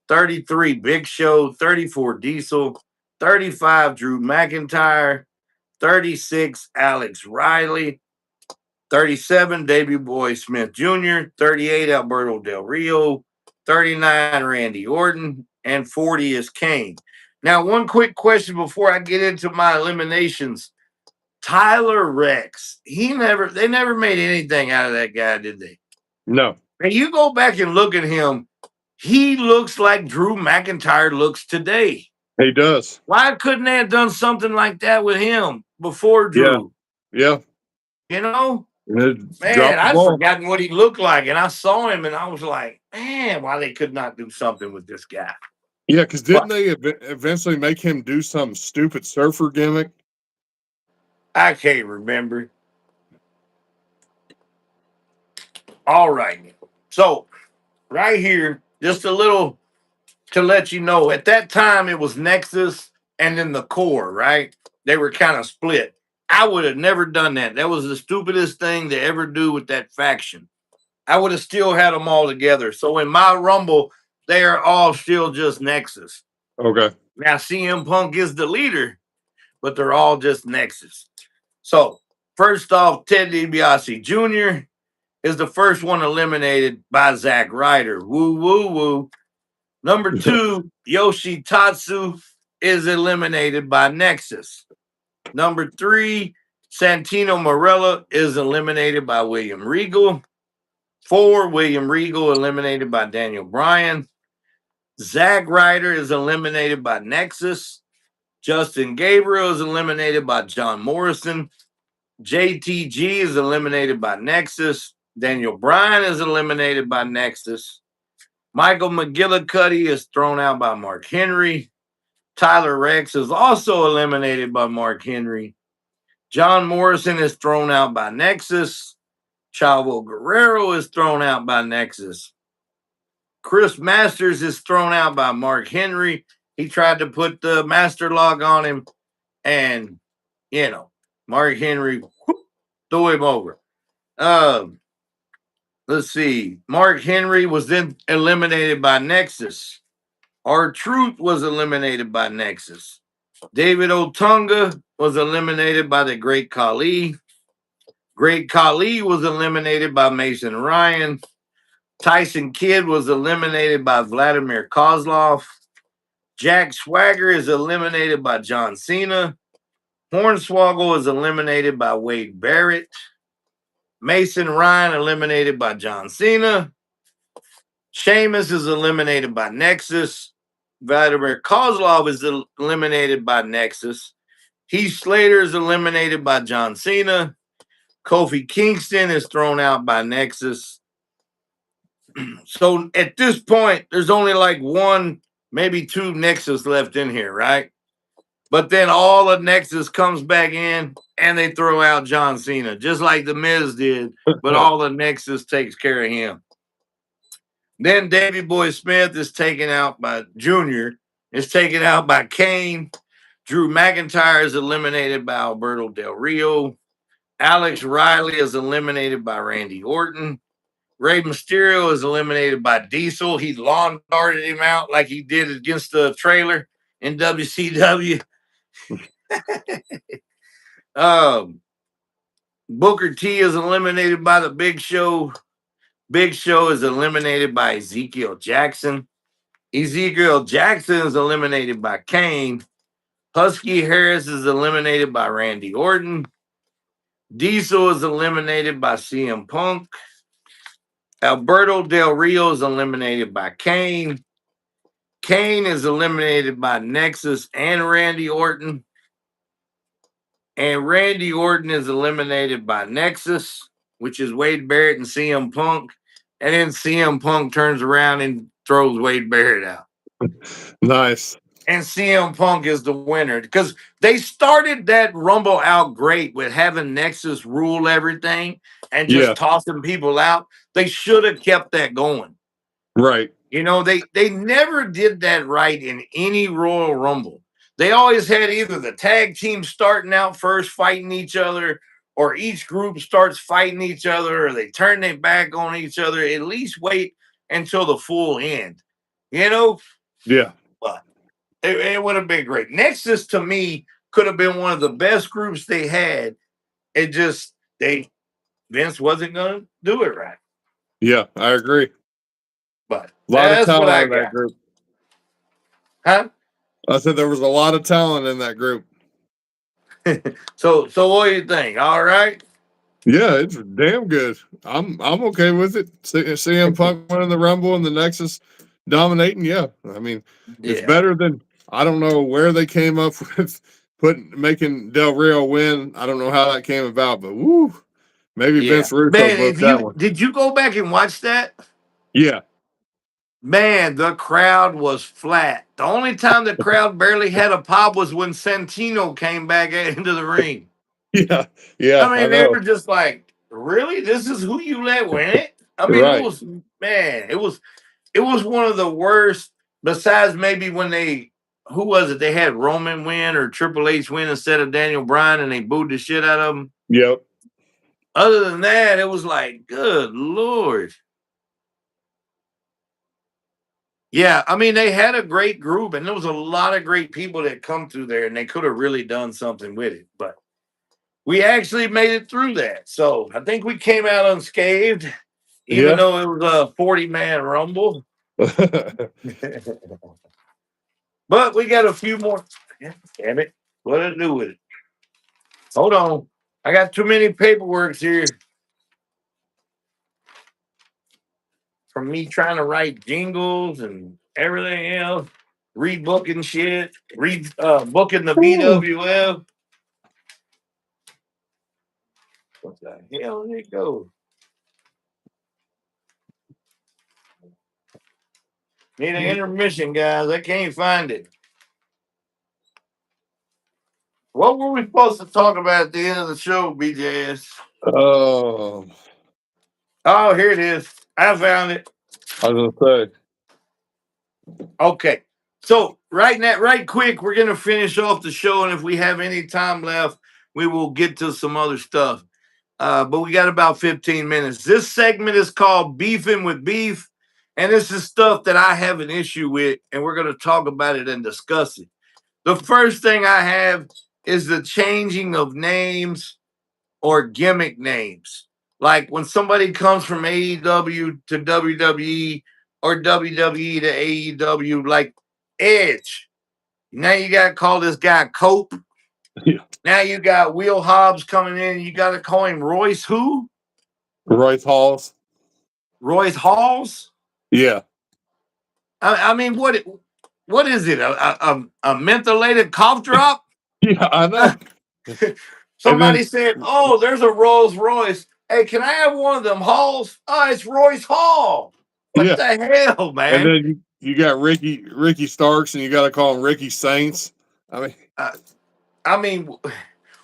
Speaker 1: 33, Big Show. 34, Diesel. 35, Drew McIntyre. 36, Alex Riley. 37, Davey Boy Smith Jr., 38, Alberto Del Rio, 39, Randy Orton, and 40 is Kane. Now, one quick question before I get into my eliminations. Tyler Rex, they never made anything out of that guy, did they?
Speaker 2: No,
Speaker 1: And you go back and look at him, he looks like Drew McIntyre looks today.
Speaker 2: he does.
Speaker 1: Why couldn't they have done something like that with him before
Speaker 2: Yeah,
Speaker 1: Drew?
Speaker 2: yeah.
Speaker 1: You know?
Speaker 2: And
Speaker 1: Man,
Speaker 2: drop the
Speaker 1: I'd
Speaker 2: ball.
Speaker 1: forgotten what he looked like, and I saw him, and I was like, man, why they could not do something with this guy?
Speaker 2: Yeah, because
Speaker 1: But
Speaker 2: didn't they eventually make him do some stupid surfer gimmick?
Speaker 1: I can't remember. All right, so right here, just a little to let you know. At that time, it was Nexus and then the Core. Right? They were kind of split. I would have never done that. That was the stupidest thing to ever do with that faction. I would have still had them all together. So in my Rumble, they are all still just Nexus.
Speaker 2: Okay.
Speaker 1: Now CM Punk is the leader, but they're all just Nexus. So first off, Ted DiBiase Jr. is the first one eliminated by Zack Ryder. Woo woo woo. Number 2, Yoshitatsu is eliminated by Nexus. Number 3, Santino Marella is eliminated by William Regal. 4, William Regal eliminated by Daniel Bryan. Zack Ryder is eliminated by Nexus. Justin Gabriel is eliminated by John Morrison. JTG is eliminated by Nexus. Daniel Bryan is eliminated by Nexus. Michael McGillicuddy is thrown out by Mark Henry. Tyler Rex is also eliminated by Mark Henry. John Morrison is thrown out by Nexus. Chavo Guerrero is thrown out by Nexus. Chris Masters is thrown out by Mark Henry. He tried to put the master lock on him, and Mark Henry threw him over. Let's see. Mark Henry was then eliminated by Nexus. R-Truth was eliminated by Nexus. David Otunga was eliminated by the Great Khali. Great Khali was eliminated by Mason Ryan. Tyson Kidd was eliminated by Vladimir Kozlov. Jack Swagger is eliminated by John Cena. Hornswoggle is eliminated by Wade Barrett. Mason Ryan eliminated by John Cena. Sheamus is eliminated by Nexus. Vladimir Kozlov is eliminated by Nexus. Heath Slater is eliminated by John Cena. Kofi Kingston is thrown out by Nexus. So at this point, there's only like one, maybe two Nexus left in here, right? But then all of Nexus comes back in and they throw out John Cena, just like The Miz did, but all the Nexus takes care of him. Then Davey Boy Smith is taken out by Junior, is taken out by Kane. Drew McIntyre is eliminated by Alberto Del Rio. Alex Riley is eliminated by Randy Orton. Rey Mysterio is eliminated by Diesel. He lawn darted him out like he did against the trailer in WCW. Booker T is eliminated by the Big Show. Big Show is eliminated by Ezekiel Jackson. Ezekiel Jackson is eliminated by Kane. Husky Harris is eliminated by Randy Orton. Diesel is eliminated by CM Punk. Alberto Del Rio is eliminated by Kane. Kane is eliminated by Nexus and Randy Orton. And Randy Orton is eliminated by Nexus, which is Wade Barrett and CM Punk. And then CM Punk turns around and throws Wade Barrett out.
Speaker 2: Nice.
Speaker 1: And CM Punk is the winner because they started that Rumble out great with having Nexus rule everything and just tossing people out. They should have kept that going.
Speaker 2: Right.
Speaker 1: They never did that right in any Royal Rumble. They always had either the tag team starting out first, fighting each other, or each group starts fighting each other or they turn their back on each other, at least wait until the full end. You know,
Speaker 2: Yeah.
Speaker 1: but it would have been great. Nexus to me could have been one of the best groups they had. It just they Vince wasn't gonna do it right.
Speaker 2: Yeah, I agree.
Speaker 1: But
Speaker 2: A lot of
Speaker 1: that's what
Speaker 2: talent
Speaker 1: I
Speaker 2: in that
Speaker 1: got.
Speaker 2: group.
Speaker 1: Huh?
Speaker 2: I said there was a lot of talent in that group.
Speaker 1: So what do you think? All right.
Speaker 2: Yeah, it's damn good. I'm okay with it. CM Punk winning the Rumble and the Nexus dominating. Yeah, I mean, it's
Speaker 1: Yeah.
Speaker 2: better than I don't know where they came up with making Del Rio win. I don't know how that came about, but woo, maybe
Speaker 1: Yeah.
Speaker 2: Vince Russo
Speaker 1: Man,
Speaker 2: booked
Speaker 1: if
Speaker 2: that
Speaker 1: you
Speaker 2: one.
Speaker 1: did you go back and watch that?
Speaker 2: Yeah,
Speaker 1: Man, the crowd was flat. The only time the crowd barely had a pop was when Santino came back into the ring.
Speaker 2: yeah, yeah.
Speaker 1: I
Speaker 2: I
Speaker 1: mean, they
Speaker 2: know.
Speaker 1: were just like, really? This is who you let win it? I mean, it
Speaker 2: Right.
Speaker 1: was man, it was one of the worst, besides maybe when they who was it? They had Roman win or Triple H win instead of Daniel Bryan and they booed the shit out of him.
Speaker 2: Yep.
Speaker 1: Other than that, it was like, good Lord. Yeah, I mean, they had a great group and there was a lot of great people that come through there and they could have really done something with it. But we actually made it through that. So I think we came out unscathed, even
Speaker 2: Yeah.
Speaker 1: though it was a 40-man rumble. But we got a few more. Damn it. What to do with it? Hold on. I got too many paperworks here from me trying to write jingles and everything else, rebooking shit, booking the
Speaker 2: Ooh.
Speaker 1: BWF. What the hell did it go? Need an intermission, guys. I can't find it. What were we supposed to talk about at the end of the show, BJS?
Speaker 2: Oh,
Speaker 1: Oh, here it is. I found it.
Speaker 2: I was gonna say.
Speaker 1: Okay. So right now, right quick, we're gonna finish off the show, and if we have any time left, we will get to some other stuff. But we got about 15 minutes. This segment is called Beefing with Beef, and this is stuff that I have an issue with, and we're gonna talk about it and discuss it. The first thing I have is the changing of names or gimmick names. Like when somebody comes from AEW to WWE or WWE to AEW, like Edge. Now you got to call this guy Cope.
Speaker 2: Yeah.
Speaker 1: Now you got Will Hobbs coming in. You got to call him Royce who?
Speaker 2: Royce Halls.
Speaker 1: Royce Halls?
Speaker 2: Yeah.
Speaker 1: I mean, what is it? A mentholated cough drop?
Speaker 2: Yeah, I know. And
Speaker 1: Somebody
Speaker 2: then
Speaker 1: said, "Oh, there's a Rolls Royce. Hey, can I have one of them Halls? Oh, it's Royce Hall. What
Speaker 2: yeah,
Speaker 1: the hell,
Speaker 2: and
Speaker 1: man?
Speaker 2: then you got Ricky Starks, and you got to call him Ricky Saints. I mean,
Speaker 1: Uh, I mean,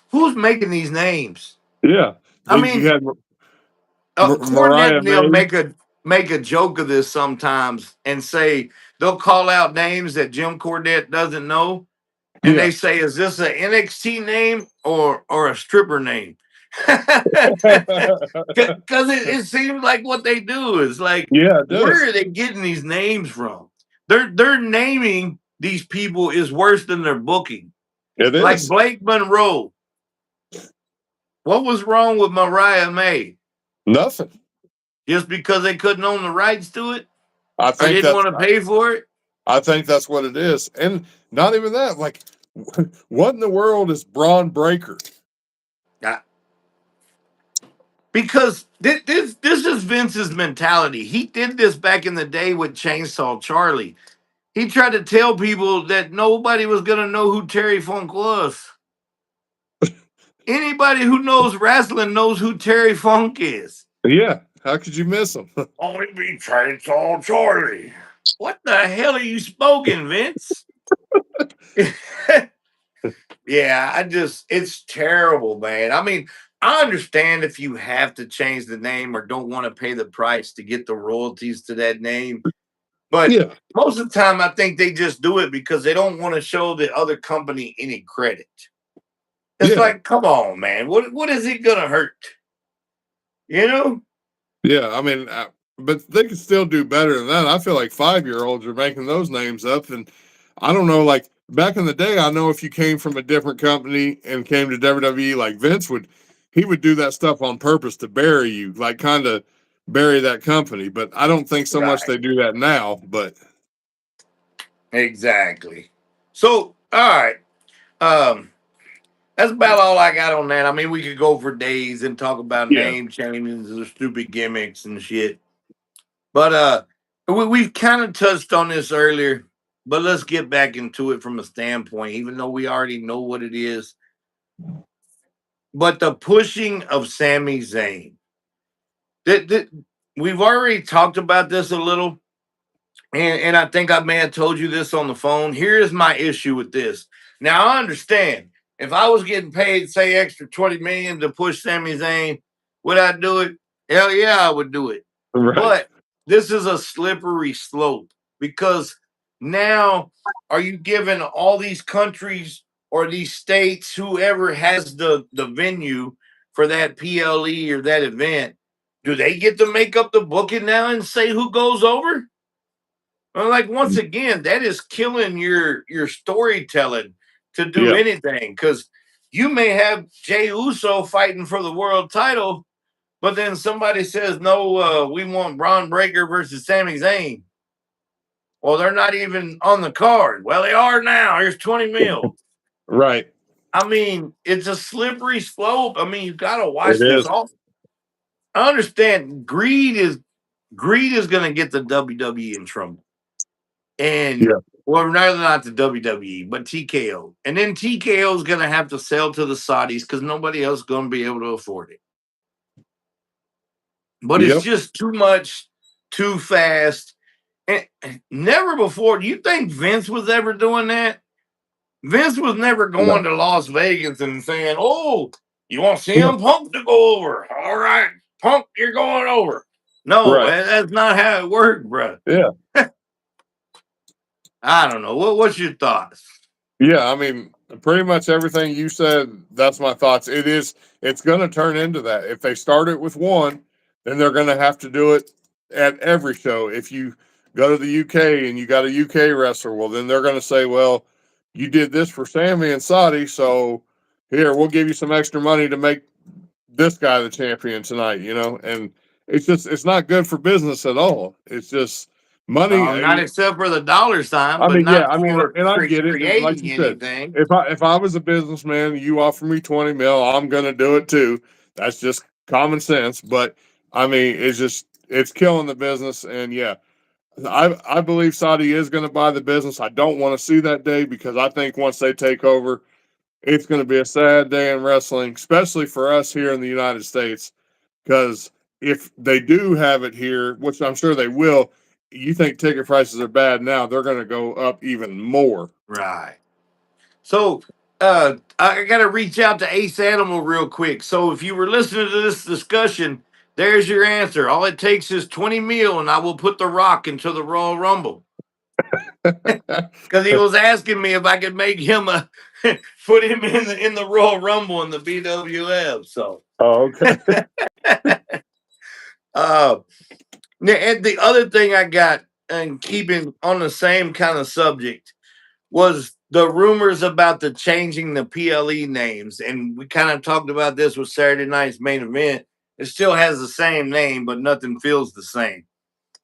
Speaker 1: who's making these names?
Speaker 2: yeah.
Speaker 1: I
Speaker 2: Then you
Speaker 1: mean,
Speaker 2: had
Speaker 1: Cornette
Speaker 2: Mariah
Speaker 1: and them
Speaker 2: May.
Speaker 1: make a joke of this sometimes and say they'll call out names that Jim Cornette doesn't know, and
Speaker 2: Yeah.
Speaker 1: they say, "Is this an NXT name or a stripper name?" Because it seems like what they do is like,
Speaker 2: Yeah, it
Speaker 1: where
Speaker 2: does.
Speaker 1: are they getting these names from? They're naming these people is worse than their booking.
Speaker 2: It
Speaker 1: Like
Speaker 2: is.
Speaker 1: Blake Monroe. What was wrong with Mariah May?
Speaker 2: Nothing.
Speaker 1: Just because they couldn't own the rights to it
Speaker 2: I
Speaker 1: or
Speaker 2: think
Speaker 1: didn't
Speaker 2: that's
Speaker 1: want to pay for it?
Speaker 2: I think that's what it is. And not even that. Like, what in the world is Braun Breaker?
Speaker 1: Uh, Because this is Vince's mentality. He did this back in the day with Chainsaw Charlie. He tried to tell people that nobody was going to know who Terry Funk was. Anybody who knows wrestling knows who Terry Funk is.
Speaker 2: Yeah. How could you miss him?
Speaker 1: Only be Chainsaw Charlie. What the hell are you smoking, Vince? Yeah, it's terrible, man. I mean, I understand if you have to change the name or don't want to pay the price to get the royalties to that name. But
Speaker 2: Yeah.
Speaker 1: most of the time, I think they just do it because they don't want to show the other company any credit. It's
Speaker 2: Yeah.
Speaker 1: like, come on, man. What is it gonna hurt? You know?
Speaker 2: Yeah. I mean, but they could still do better than that. I feel like 5-year-olds are making those names up. And I don't know, like back in the day, I know if you came from a different company and came to WWE, like Vince would, he would do that stuff on purpose to bury you, like kind of bury that company. But I don't think so much
Speaker 1: Right.
Speaker 2: they do that now. But
Speaker 1: Exactly. So, all right. Um, that's about all I got on that. I mean, we could go for days and talk about
Speaker 2: yeah,
Speaker 1: name changes or stupid gimmicks and shit. But we've kind of touched on this earlier, but let's get back into it from a standpoint, even though we already know what it is. But the pushing of Sami Zayn, that we've already talked about this a little, and I think I may have told you this on the phone. Here is my issue with this. Now I understand if I was getting paid, say, extra 20 million to push Sami Zayn, would I do it? Hell yeah, I would do it.
Speaker 2: right.
Speaker 1: But this is a slippery slope because now are you giving all these countries or these states, whoever has the venue for that PLE or that event, do they get to make up the booking now and say who goes over? Well, like once again, that is killing your storytelling to do
Speaker 2: Yeah,
Speaker 1: anything because you may have Jay Uso fighting for the world title, but then somebody says no, we want Braun Breaker versus Sami Zayn. Well, they're not even on the card. Well, they are now. Here's 20 mil.
Speaker 2: right.
Speaker 1: I mean, it's a slippery slope. I mean, you got to
Speaker 2: It
Speaker 1: watch this.
Speaker 2: is.
Speaker 1: All I understand, greed is going to get the WWE in trouble. And
Speaker 2: Yeah,
Speaker 1: well, rather not the WWE, but TKO. And then TKO is going to have to sell to the Saudis because nobody else is going to be able to afford it. But it's
Speaker 2: yep.
Speaker 1: just too much, too fast. And never before. Do you think Vince was ever doing that? Vince was never
Speaker 2: No,
Speaker 1: going to Las Vegas and saying, "Oh, you want
Speaker 2: yeah,
Speaker 1: CM Punk to go over? All right, Punk, you're going over." No,
Speaker 2: right.
Speaker 1: that's not how it worked, bro.
Speaker 2: Yeah.
Speaker 1: I don't know. What's your thoughts?
Speaker 2: Yeah, I mean, pretty much everything you said, that's my thoughts. It's going to turn into that. If they start it with one, then they're going to have to do it at every show. If you go to the UK and you got a UK wrestler, well, then they're going to say, well, you did this for Sammy and Saudi, so here, we'll give you some extra money to make this guy the champion tonight, and it's not good for business at all. It's just money.
Speaker 1: Not except for the dollar sign,
Speaker 2: I
Speaker 1: but
Speaker 2: mean, yeah,
Speaker 1: not
Speaker 2: I mean,
Speaker 1: for
Speaker 2: and I get it. And like
Speaker 1: creating
Speaker 2: you said,
Speaker 1: anything.
Speaker 2: if I was a businessman, you offer me 20 mil, I'm gonna do it too. That's just common sense. But I mean, it's killing the business. And yeah, I believe Saudi is gonna buy the business. I don't want to see that day because I think once they take over, it's gonna be a sad day in wrestling, especially for us here in the United States. Because if they do have it here, which I'm sure they will, you think ticket prices are bad now, they're going to go up even more.
Speaker 1: Right. So I got to reach out to Ace Animal real quick. So if you were listening to this discussion, there's your answer. All it takes is 20 mil, and I will put The Rock into the Royal Rumble. Because he was asking me if I could make him a put him in the Royal Rumble in the BWF. So
Speaker 2: Oh, okay.
Speaker 1: uh and the other thing I got, and keeping on the same kind of subject, was the rumors about the changing the PLE names. And we kind of talked about this with Saturday night's main event. It still has the same name, but nothing feels the same.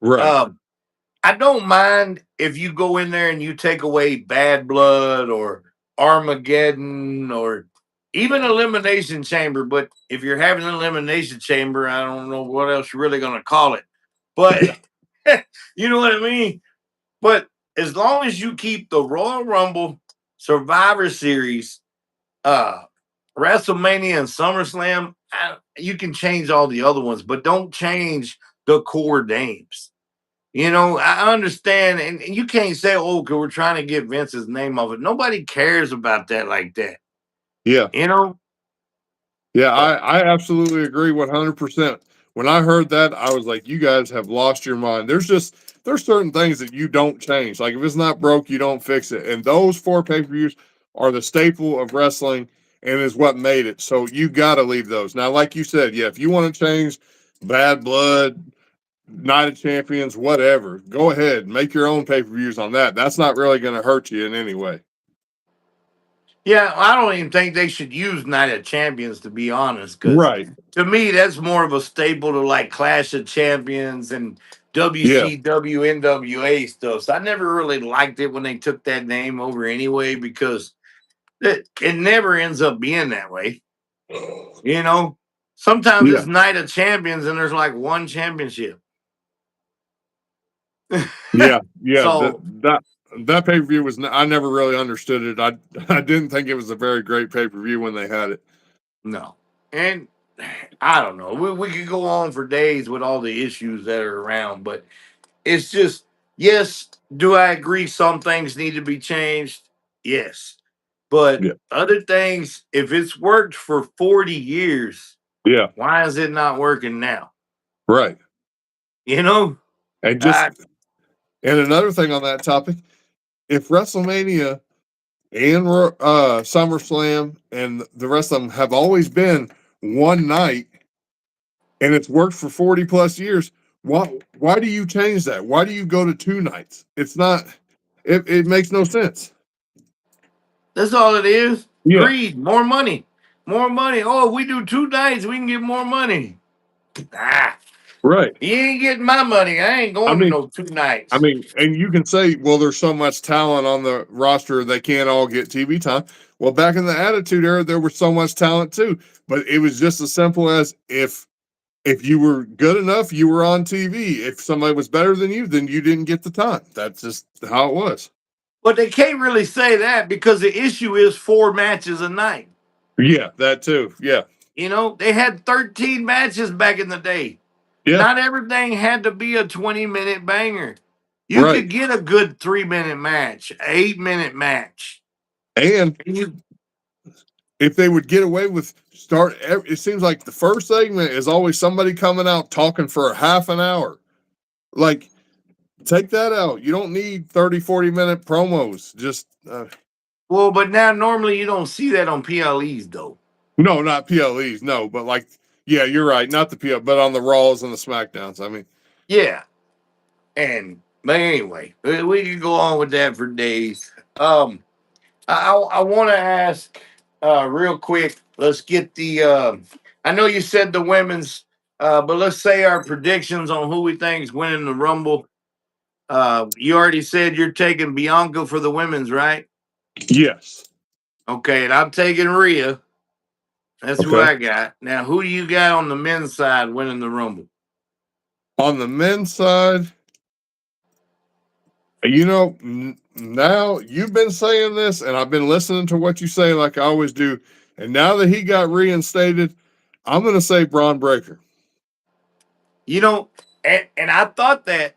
Speaker 2: Right.
Speaker 1: Um, I don't mind if you go in there and you take away Bad Blood or Armageddon or even Elimination Chamber. But if you're having an Elimination Chamber, I don't know what else you're really going to call it. But you know what I mean? But as long as you keep the Royal Rumble, Survivor Series, uh, WrestleMania, and SummerSlam, you can change all the other ones, but don't change the core names. I understand, and you can't say, "Oh, because we're trying to get Vince's name off it." Nobody cares about that like that,
Speaker 2: Yeah.
Speaker 1: you know.
Speaker 2: Yeah.
Speaker 1: But
Speaker 2: I absolutely agree 100%. When I heard that, I was like, you guys have lost your mind. There's certain things that you don't change. Like if it's not broke, you don't fix it. And those four pay per views are the staple of wrestling. and is what made it. So you got to leave those. Now, like you said, yeah, if you want to change Bad Blood, Night of Champions, whatever, go ahead, make your own pay per views on that. That's not really going to hurt you in any way.
Speaker 1: Yeah, I don't even think they should use Night of Champions, to be honest, because
Speaker 2: Right.
Speaker 1: to me that's more of a staple to like Clash of Champions and
Speaker 2: Yeah.
Speaker 1: WCW NWA stuff. So I never really liked it when they took that name over anyway, because it never ends up being that way. You know, sometimes
Speaker 2: Yeah.
Speaker 1: it's Night of Champions and there's like one championship.
Speaker 2: Yeah. Yeah.
Speaker 1: So
Speaker 2: That pay per view was, I never really understood it. I didn't think it was a very great pay per view when they had it.
Speaker 1: no, and I don't know. We could go on for days with all the issues that are around, but it's just, yes, do I agree some things need to be changed? Yes. But
Speaker 2: Yeah.
Speaker 1: other things, if it's worked for 40 years,
Speaker 2: Yeah.
Speaker 1: why is it not working now?
Speaker 2: Right.
Speaker 1: You know?
Speaker 2: And
Speaker 1: I,
Speaker 2: and another thing on that topic, if WrestleMania and SummerSlam and the rest of them have always been one night and it's worked for 40 plus years, why do you change that? Why do you go to two nights? It's not, it makes no sense.
Speaker 1: that's all it is.
Speaker 2: Yeah.
Speaker 1: Greed, more money. More money. Oh, if we do 2 nights, we can get more money. Ah,
Speaker 2: Right.
Speaker 1: you ain't getting my money. I ain't
Speaker 2: I
Speaker 1: going to
Speaker 2: mean,
Speaker 1: no 2 nights.
Speaker 2: and you can say, well, there's so much talent on the roster, they can't all get TV time. Well, back in the Attitude Era, there was so much talent too, but it was just as simple as if you were good enough, you were on TV. If somebody was better than you, then you didn't get the time. That's just how it was.
Speaker 1: But they can't really say that because the issue is 4 matches a night.
Speaker 2: Yeah, that too. Yeah,
Speaker 1: You know, they had 13 matches back in the day.
Speaker 2: yeah,
Speaker 1: Not everything had to be a 20-minute banger. You
Speaker 2: right.
Speaker 1: could get a good 3-minute match, 8-minute match.
Speaker 2: And
Speaker 1: And you,
Speaker 2: if they would get away with it seems like the first segment is always somebody coming out talking for a half an hour. Like, take that out. You don't need 30, 40-minute promos. Just,
Speaker 1: well, but now normally you don't see that on PLEs though.
Speaker 2: no, not PLEs. No, but like, yeah, you're right. Not the PL, but on the Raws and the SmackDowns. I mean,
Speaker 1: Yeah. But anyway, we can go on with that for days. I want to ask real quick. Let's get the. I know you said the women's, but let's say our predictions on who we think is winning the Rumble. You already said you're taking Bianca for the women's, right?
Speaker 2: yes.
Speaker 1: Okay, and I'm taking Rhea. That's who
Speaker 2: Okay.
Speaker 1: I got. Now, who do you got on the men's side winning the Rumble?
Speaker 2: On the men's side, now you've been saying this, and I've been listening to what you say, like I always do. And now that he got reinstated, I'm going to say Braun Breaker.
Speaker 1: You know, and I thought that.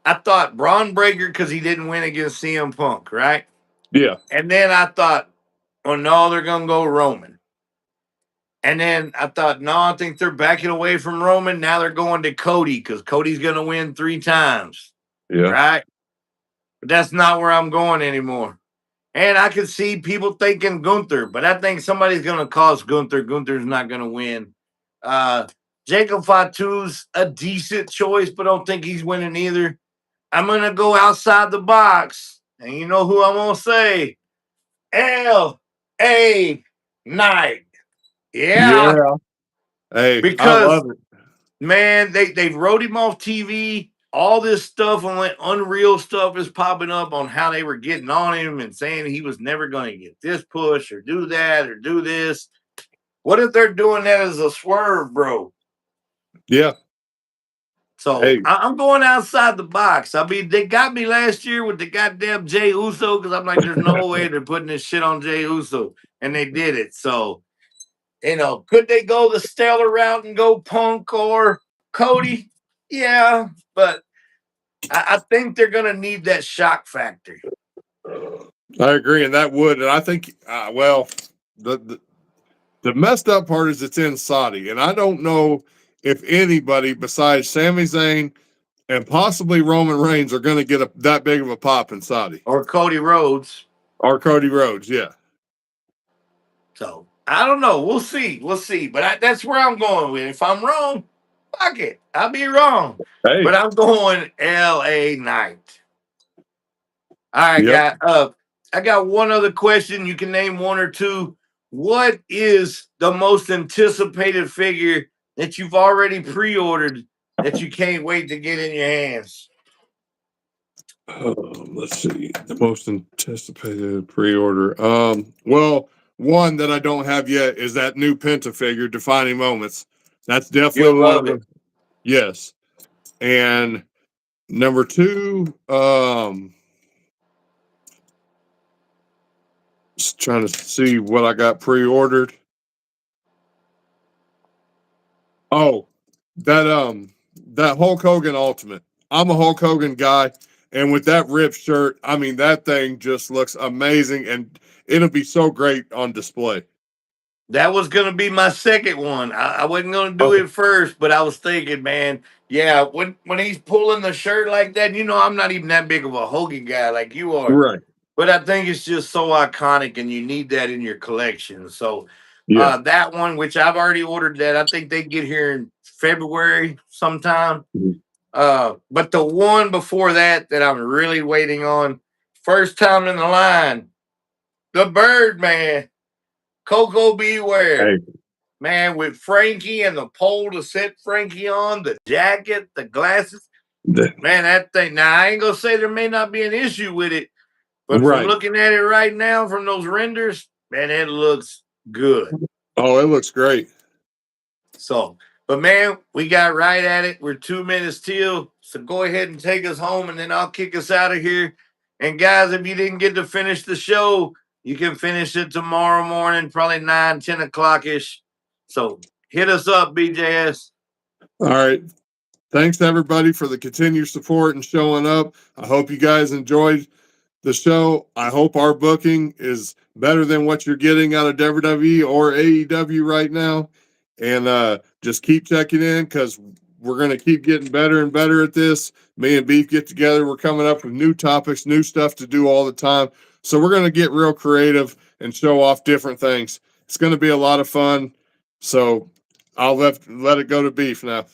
Speaker 1: I thought Braun Breaker because he didn't win against CM Punk, right?
Speaker 2: Yeah,
Speaker 1: And then I thought, oh no, they're gonna go Roman. And then I thought, no, I think they're backing away from Roman. Now they're going to Cody because Cody's gonna win 3 times,
Speaker 2: yeah,
Speaker 1: right? But that's not where I'm going anymore. And I could see people thinking Gunther, but I think somebody's gonna cost Gunther. Gunther's not gonna win. Uh Jacob Fatu's a decent choice, but I don't think he's winning either. I'm gonna go outside the box, and you know who I'm gonna say? L.A. Knight. Yeah,
Speaker 2: yeah. Hey, I
Speaker 1: because
Speaker 2: love it.
Speaker 1: man, they wrote him off TV. All this stuff on unreal stuff is popping up on how they were getting on him and saying he was never going to get this push or do that or do this. What if they're doing that as a swerve, bro?
Speaker 2: Yeah.
Speaker 1: So
Speaker 2: Hey,
Speaker 1: I'm going outside the box. I mean, they got me last year with the goddamn Jay Uso because I'm like, there's no way they're putting this shit on Jay Uso, and they did it. So could they go the stellar route and go Punk or Cody? Yeah, but I think they're gonna need that shock factor.
Speaker 2: I agree, and that would, and I think, the the messed up part is it's in Saudi, and I don't know if anybody besides Sami Zayn and possibly Roman Reigns are going to get that big of a pop in Saudi
Speaker 1: Or Cody Rhodes.
Speaker 2: or Cody Rhodes. Yeah,
Speaker 1: So I don't know. We'll see. We'll see. But that's where I'm going with. If I'm wrong, fuck it. I'll be wrong.
Speaker 2: Hey,
Speaker 1: But I'm going L.A. Knight. All right,
Speaker 2: yep.
Speaker 1: guy. I got one other question. You can name one or two. What is the most anticipated figure that you've already pre-ordered that you can't wait to get in your hands?
Speaker 2: Let's see. The most anticipated pre-order. Well, one that I don't have yet is that new Penta figure, Defining Moments. That's definitely
Speaker 1: You'll
Speaker 2: one of
Speaker 1: love it.
Speaker 2: them. Yes. And number two, just trying to see what I got pre-ordered. Oh, that Hulk Hogan Ultimate. I'm a Hulk Hogan guy, and with that ripped shirt, I mean that thing just looks amazing, and it'll be so great on display.
Speaker 1: That was gonna be my second one. I wasn't gonna do
Speaker 2: Okay.
Speaker 1: it first, but I was thinking, man, yeah, when he's pulling the shirt like that, I'm not even that big of a Hogan guy like you are.
Speaker 2: Right.
Speaker 1: But I think it's just so iconic, and you need that in your collection. So
Speaker 2: Yeah.
Speaker 1: that one, which I've already ordered, that I think they get here in February sometime.
Speaker 2: Mhm.
Speaker 1: But the one before that I'm really waiting on, first time in the line, the Birdman, Coco Beware.
Speaker 2: Hey,
Speaker 1: Man, with Frankie and the pole to set Frankie on, the jacket, the glasses.
Speaker 2: the-
Speaker 1: Man, that thing. Now, I ain't going to say there may not be an issue with it, but from
Speaker 2: right.
Speaker 1: looking at it right now, from those renders, man, it looks good.
Speaker 2: Oh, it looks great.
Speaker 1: So, but man, we got right at it. We're 2 minutes till. So go ahead and take us home, and then I'll kick us out of here. And guys, if you didn't get to finish the show, you can finish it tomorrow morning, probably 9, 10 o'clock ish. So hit us up, BJS.
Speaker 2: All right. Thanks everybody for the continued support and showing up. I hope you guys enjoyed the show. I hope our booking is better than what you're getting out of WWE or AEW right now. And just keep checking in because we're going to keep getting better and better at this. Me and Beef get together. We're coming up with new topics, new stuff to do all the time. So we're going to get real creative and show off different things. It's going to be a lot of fun. So I'll let it go to Beef now.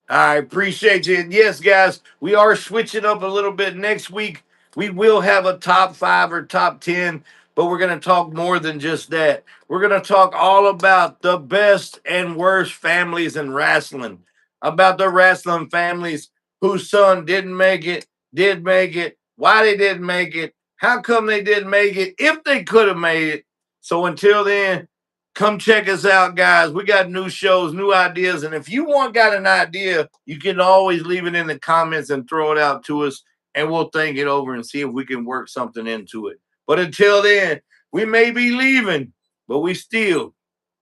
Speaker 1: I appreciate you. And yes, guys, we are switching up a little bit next week. We will have a top 5 or top 10, but we're going to talk more than just that. We're going to talk all about the best and worst families in wrestling, about the wrestling families whose son didn't make it, did make it, why they didn't make it, how come they didn't make it, if they could have made it. So until then, come check us out, guys. We got new shows, new ideas. And if you got an idea, you can always leave it in the comments and throw it out to us, and we'll think it over and see if we can work something into it. But until then, we may be leaving, but we still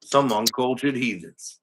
Speaker 1: some uncultured heathens.